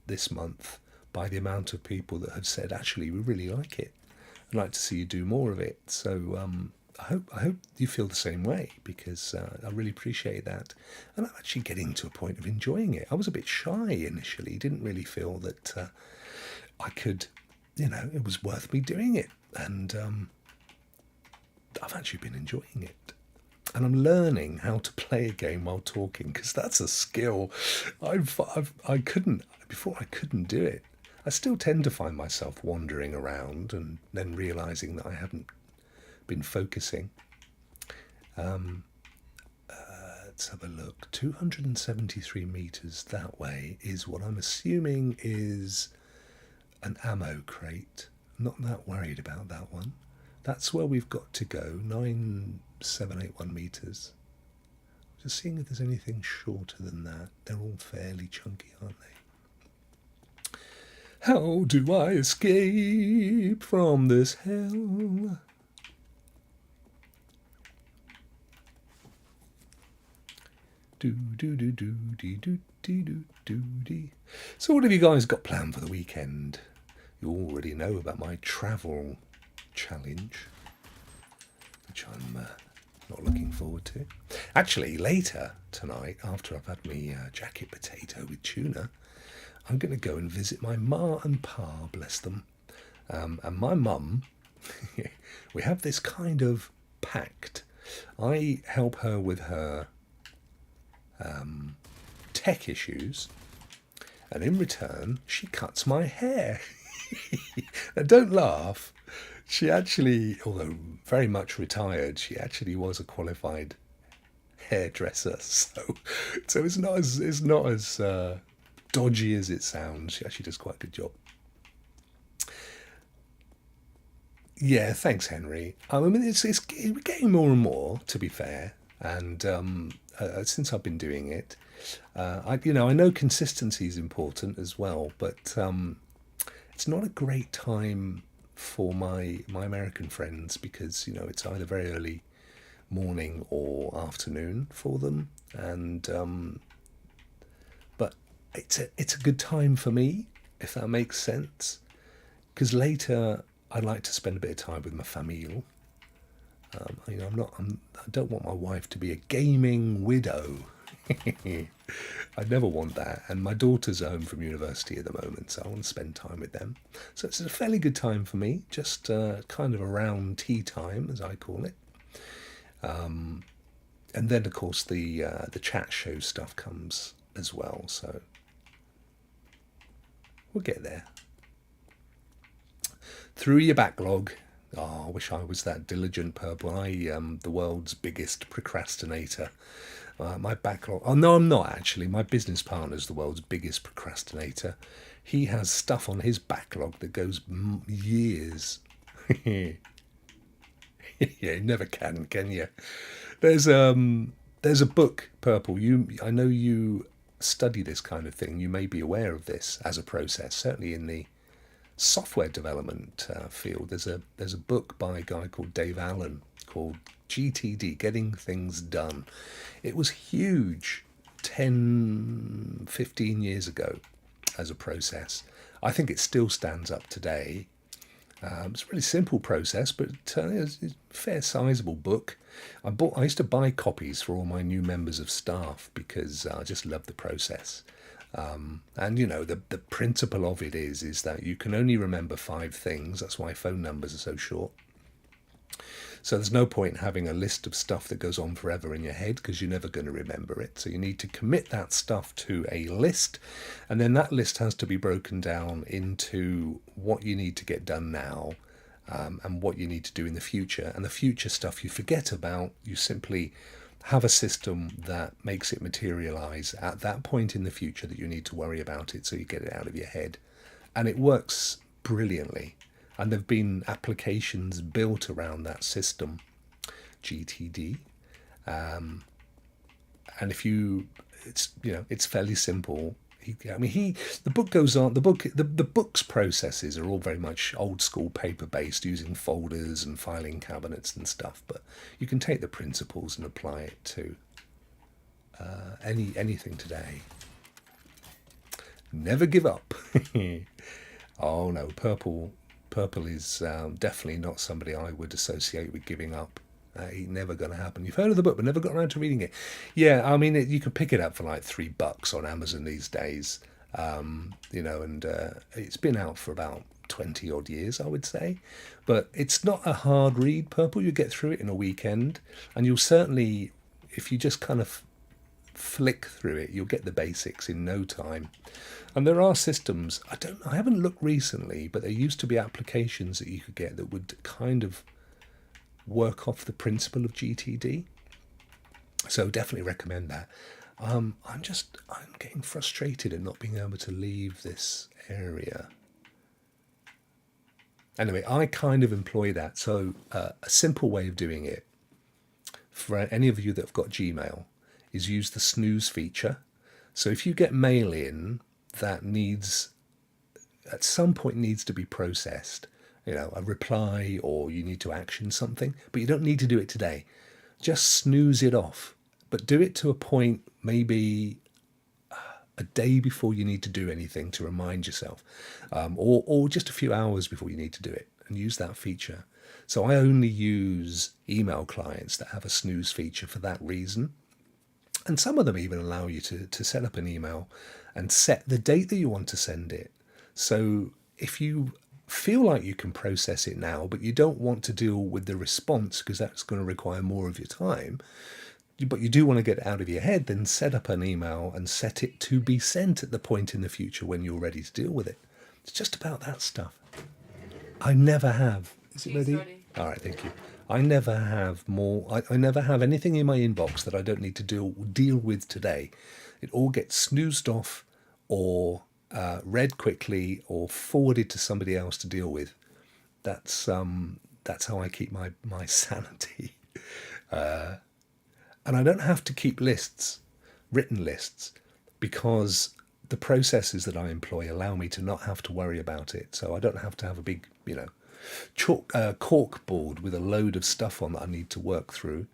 this month by the amount of people that have said, actually, we really like it. I'd like to see you do more of it. So I hope you feel the same way, because I really appreciate that. And I'm actually getting to a point of enjoying it. I was a bit shy initially, didn't really feel that I could, it was worth me doing it. And I've actually been enjoying it. And I'm learning how to play a game while talking, because that's a skill. I couldn't do it. I still tend to find myself wandering around and then realising that I haven't been focusing. Let's have a look. 273 meters that way is what I'm assuming is an ammo crate. I'm not that worried about that one. That's where we've got to go. 9781 meters. Just seeing if there's anything shorter than that. They're all fairly chunky, aren't they? How do I escape from this hell? So what have you guys got planned for the weekend? You already know about my travel challenge, which I'm not looking forward to. Actually, later tonight, after I've had my jacket potato with tuna, I'm going to go and visit my ma and pa, bless them. And my mum, we have this kind of pact. I help her with her tech issues, and in return, she cuts my hair. Now, don't laugh. She actually, although very much retired, she actually was a qualified hairdresser. So it's not as dodgy as it sounds. She actually does quite a good job. Yeah, thanks, Henry. I mean, it's getting more and more, to be fair. And since I've been doing it, I know consistency is important as well, but it's not a great time for my American friends, because it's either very early morning or afternoon for them, and but it's a good time for me, if that makes sense, because later I like to spend a bit of time with my famille. I don't want my wife to be a gaming widow. I never want that. And my daughter's home from university at the moment, so I want to spend time with them. So it's a fairly good time for me, just kind of around tea time, as I call it. And then, of course, the chat show stuff comes as well. So we'll get there. Through your backlog. Oh, I wish I was that diligent, Purple. I am the world's biggest procrastinator. My backlog. Oh, no, I'm not actually. My business partner's the world's biggest procrastinator. He has stuff on his backlog that goes years. Yeah, you never can you? There's a book, Purple. I know you study this kind of thing. You may be aware of this as a process. Certainly in the software development field, there's a book by a guy called Dave Allen called GTD, Getting Things Done. It was huge 10, 15 years ago as a process. I think it still stands up today. It's a really simple process, but it's a fair sizable book. I used to buy copies for all my new members of staff because I just love the process. And you know, the principle of it is that you can only remember 5 things. That's why phone numbers are so short. So there's no point in having a list of stuff that goes on forever in your head because you're never going to remember it. So you need to commit that stuff to a list, and then that list has to be broken down into what you need to get done now, and what you need to do in the future. And the future stuff you forget about. You simply have a system that makes it materialize at that point in the future that you need to worry about it, so you get it out of your head. And it works brilliantly. And there have been applications built around that system, GTD. And if it's fairly simple. The book goes on. The book's processes are all very much old school paper based, using folders and filing cabinets and stuff. But you can take the principles and apply it to anything today. Never give up. Oh no, Purple is definitely not somebody I would associate with giving up. Ain't never going to happen. You've heard of the book, but never got around to reading it. Yeah, I mean, you can pick it up for like $3 on Amazon these days. And it's been out for about 20 odd years, I would say. But it's not a hard read, Purple. You get through it in a weekend, and you'll certainly, if you just kind of flick through it, you'll get the basics in no time. And there are systems, I haven't looked recently, but there used to be applications that you could get that would kind of work off the principle of GTD. So definitely recommend that. I'm getting frustrated at not being able to leave this area. Anyway, I kind of employ that. So a simple way of doing it for any of you that have got Gmail is use the snooze feature. So if you get mail in that at some point needs to be processed, a reply, or you need to action something, but you don't need to do it today. Just snooze it off, but do it to a point maybe a day before you need to do anything to remind yourself, or just a few hours before you need to do it, and use that feature. So I only use email clients that have a snooze feature for that reason. And some of them even allow you to set up an email and set the date that you want to send it. So if you feel like you can process it now, but you don't want to deal with the response because that's going to require more of your time, but you do want to get it out of your head, then set up an email and set it to be sent at the point in the future when you're ready to deal with it. It's just about that stuff. I never have. Is it ready? All right, thank you. I never have more. I never have anything in my inbox that I don't need to deal with today. It all gets snoozed off, or read quickly, or forwarded to somebody else to deal with. That's how I keep my sanity. And I don't have to keep written lists, because the processes that I employ allow me to not have to worry about it. So I don't have to have a big, cork board with a load of stuff on that I need to work through,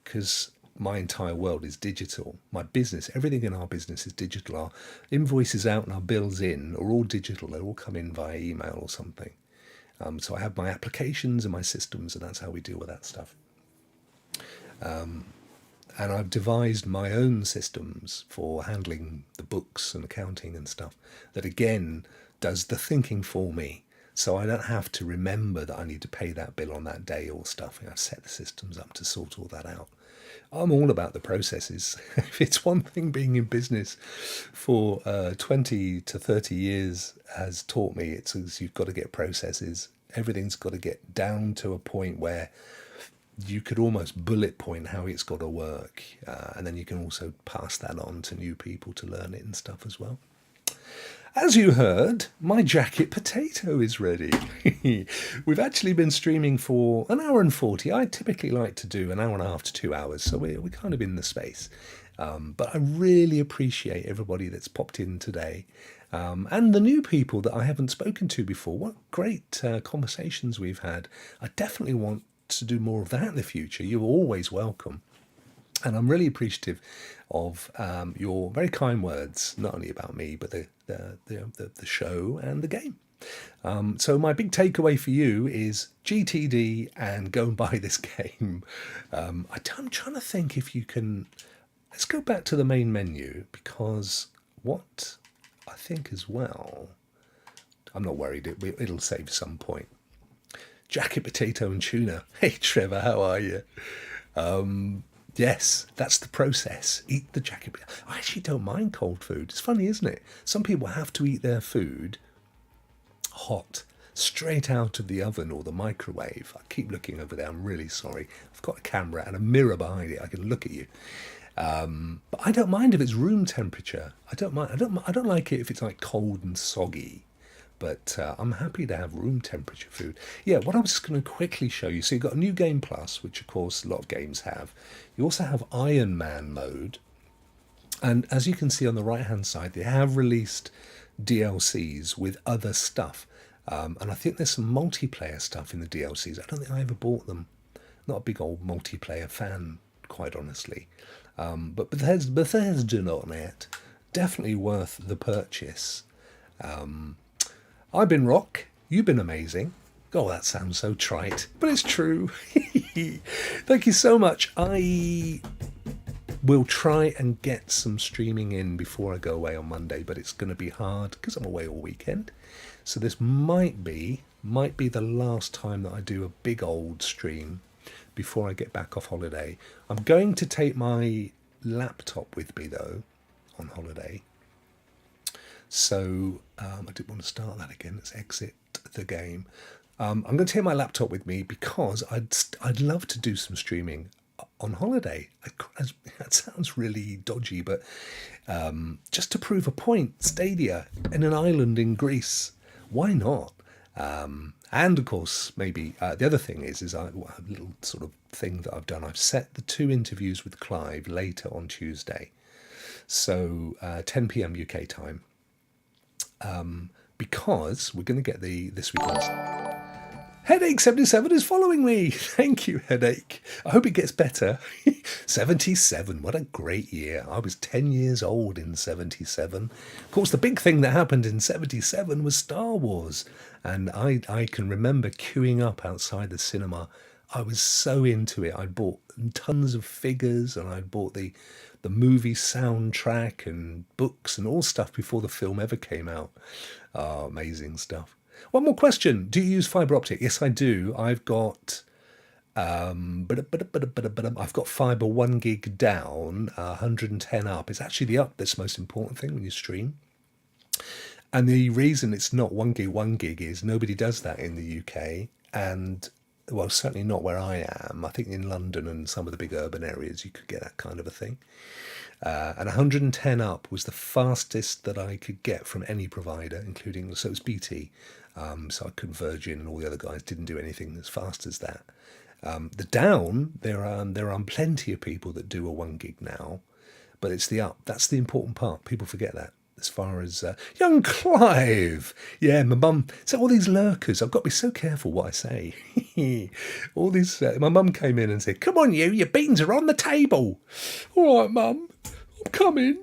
because my entire world is digital. My business, everything in our business is digital. Our invoices out and our bills in are all digital. They all come in via email or something. So I have my applications and my systems, and that's how we deal with that stuff. And I've devised my own systems for handling the books and accounting and stuff that again does the thinking for me. So I don't have to remember that I need to pay that bill on that day or stuff. I've set the systems up to sort all that out. I'm all about the processes. If it's one thing being in business for 20 to 30 years has taught me, it's you've got to get processes. Everything's got to get down to a point where you could almost bullet point how it's got to work. And then you can also pass that on to new people to learn it and stuff as well. As you heard, my jacket potato is ready. We've actually been streaming for an hour and 40. I typically like to do an hour and a half to 2 hours, so we're kind of in the space. But I really appreciate everybody that's popped in today. And the new people that I haven't spoken to before. What great conversations we've had. I definitely want to do more of that in the future. You're always welcome. And I'm really appreciative of your very kind words, not only about me, but the show and the game. So my big takeaway for you is GTD and go and buy this game. I'm trying to think if you can... Let's go back to the main menu, because what I think as well... I'm not worried, it'll save some point. Jacket potato and tuna. Hey Trevor, how are you? Yes, that's the process. Eat the jacket. I actually don't mind cold food. It's funny, isn't it? Some people have to eat their food hot, straight out of the oven or the microwave. I keep looking over there. I'm really sorry. I've got a camera and a mirror behind it. I can look at you. But I don't mind if it's room temperature. I don't mind. I don't like it if it's like cold and soggy. But I'm happy to have room temperature food. Yeah, what I was just going to quickly show you. So you've got a new game plus, which of course a lot of games have. You also have Iron Man mode. And as you can see on the right-hand side, they have released DLCs with other stuff. And I think there's some multiplayer stuff in the DLCs. I don't think I ever bought them. Not a big old multiplayer fan, quite honestly. But Bethesda.net, definitely worth the purchase. I've been Rokk, you've been amazing. Oh, that sounds so trite, but it's true. Thank you so much. I will try and get some streaming in before I go away on Monday, but it's going to be hard because I'm away all weekend. So this might be the last time that I do a big old stream before I get back off holiday. I'm going to take my laptop with me, though, on holiday. So I didn't want to start that again. Let's exit the game. I'm going to take my laptop with me because I'd love to do some streaming on holiday. That sounds really dodgy, but just to prove a point, Stadia in an island in Greece, why not? And of course, maybe the other thing is I have a little sort of thing that I've done. I've set the 2 interviews with Clive later on Tuesday, so 10 p.m. UK time. Because we're going to get this week on. Headache77 is following me. Thank you, Headache. I hope it gets better. 77, what a great year. I was 10 years old in 77. Of course, the big thing that happened in 77 was Star Wars. And I can remember queuing up outside the cinema. I was so into it. I bought tons of figures and I bought the movie soundtrack and books and all stuff before the film ever came out. Oh, amazing stuff. One more question. Do you use fibre optic? Yes, I do. I've got I've got fibre 1 gig down, 110 up. It's actually the up that's the most important thing when you stream. And the reason it's not 1 gig is nobody does that in the UK. And well, certainly not where I am. I think in London and some of the big urban areas you could get that kind of a thing. And 110 up was the fastest that I could get from any provider, including, so it was BT. So I couldn't, Virgin and all the other guys didn't do anything as fast as that. The down, there are plenty of people that do a 1 gig now, but it's the up. That's the important part. People forget that. As far as young Clive, yeah, my mum. So all these lurkers, I've got to be so careful what I say. All these, my mum came in and said, "Come on, your beans are on the table." All right, mum, I'm coming.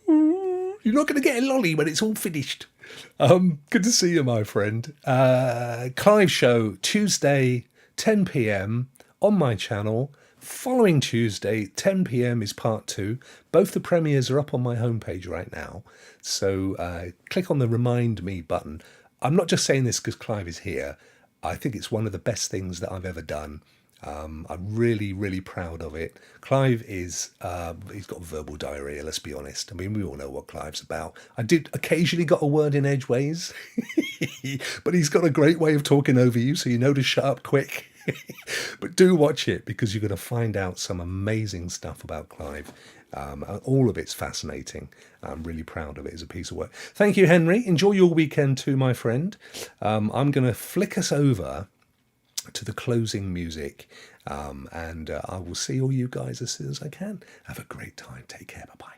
You're not going to get a lolly when it's all finished. Good to see you, my friend. Clive show Tuesday, 10 p.m. on my channel. Following Tuesday, 10 p.m. is part 2. Both the premieres are up on my homepage right now. So click on the Remind Me button. I'm not just saying this because Clive is here. I think it's one of the best things that I've ever done. I'm really, really proud of it. Clive is, he's got verbal diarrhea, let's be honest. I mean, we all know what Clive's about. I did occasionally got a word in edgeways, but he's got a great way of talking over you, so you know to shut up quick. But do watch it because you're going to find out some amazing stuff about Clive. All of it's fascinating. I'm really proud of it as a piece of work. Thank you, Henry. Enjoy your weekend too, my friend. I'm going to flick us over to the closing music, and I will see all you guys as soon as I can. Have a great time. Take care. Bye-bye.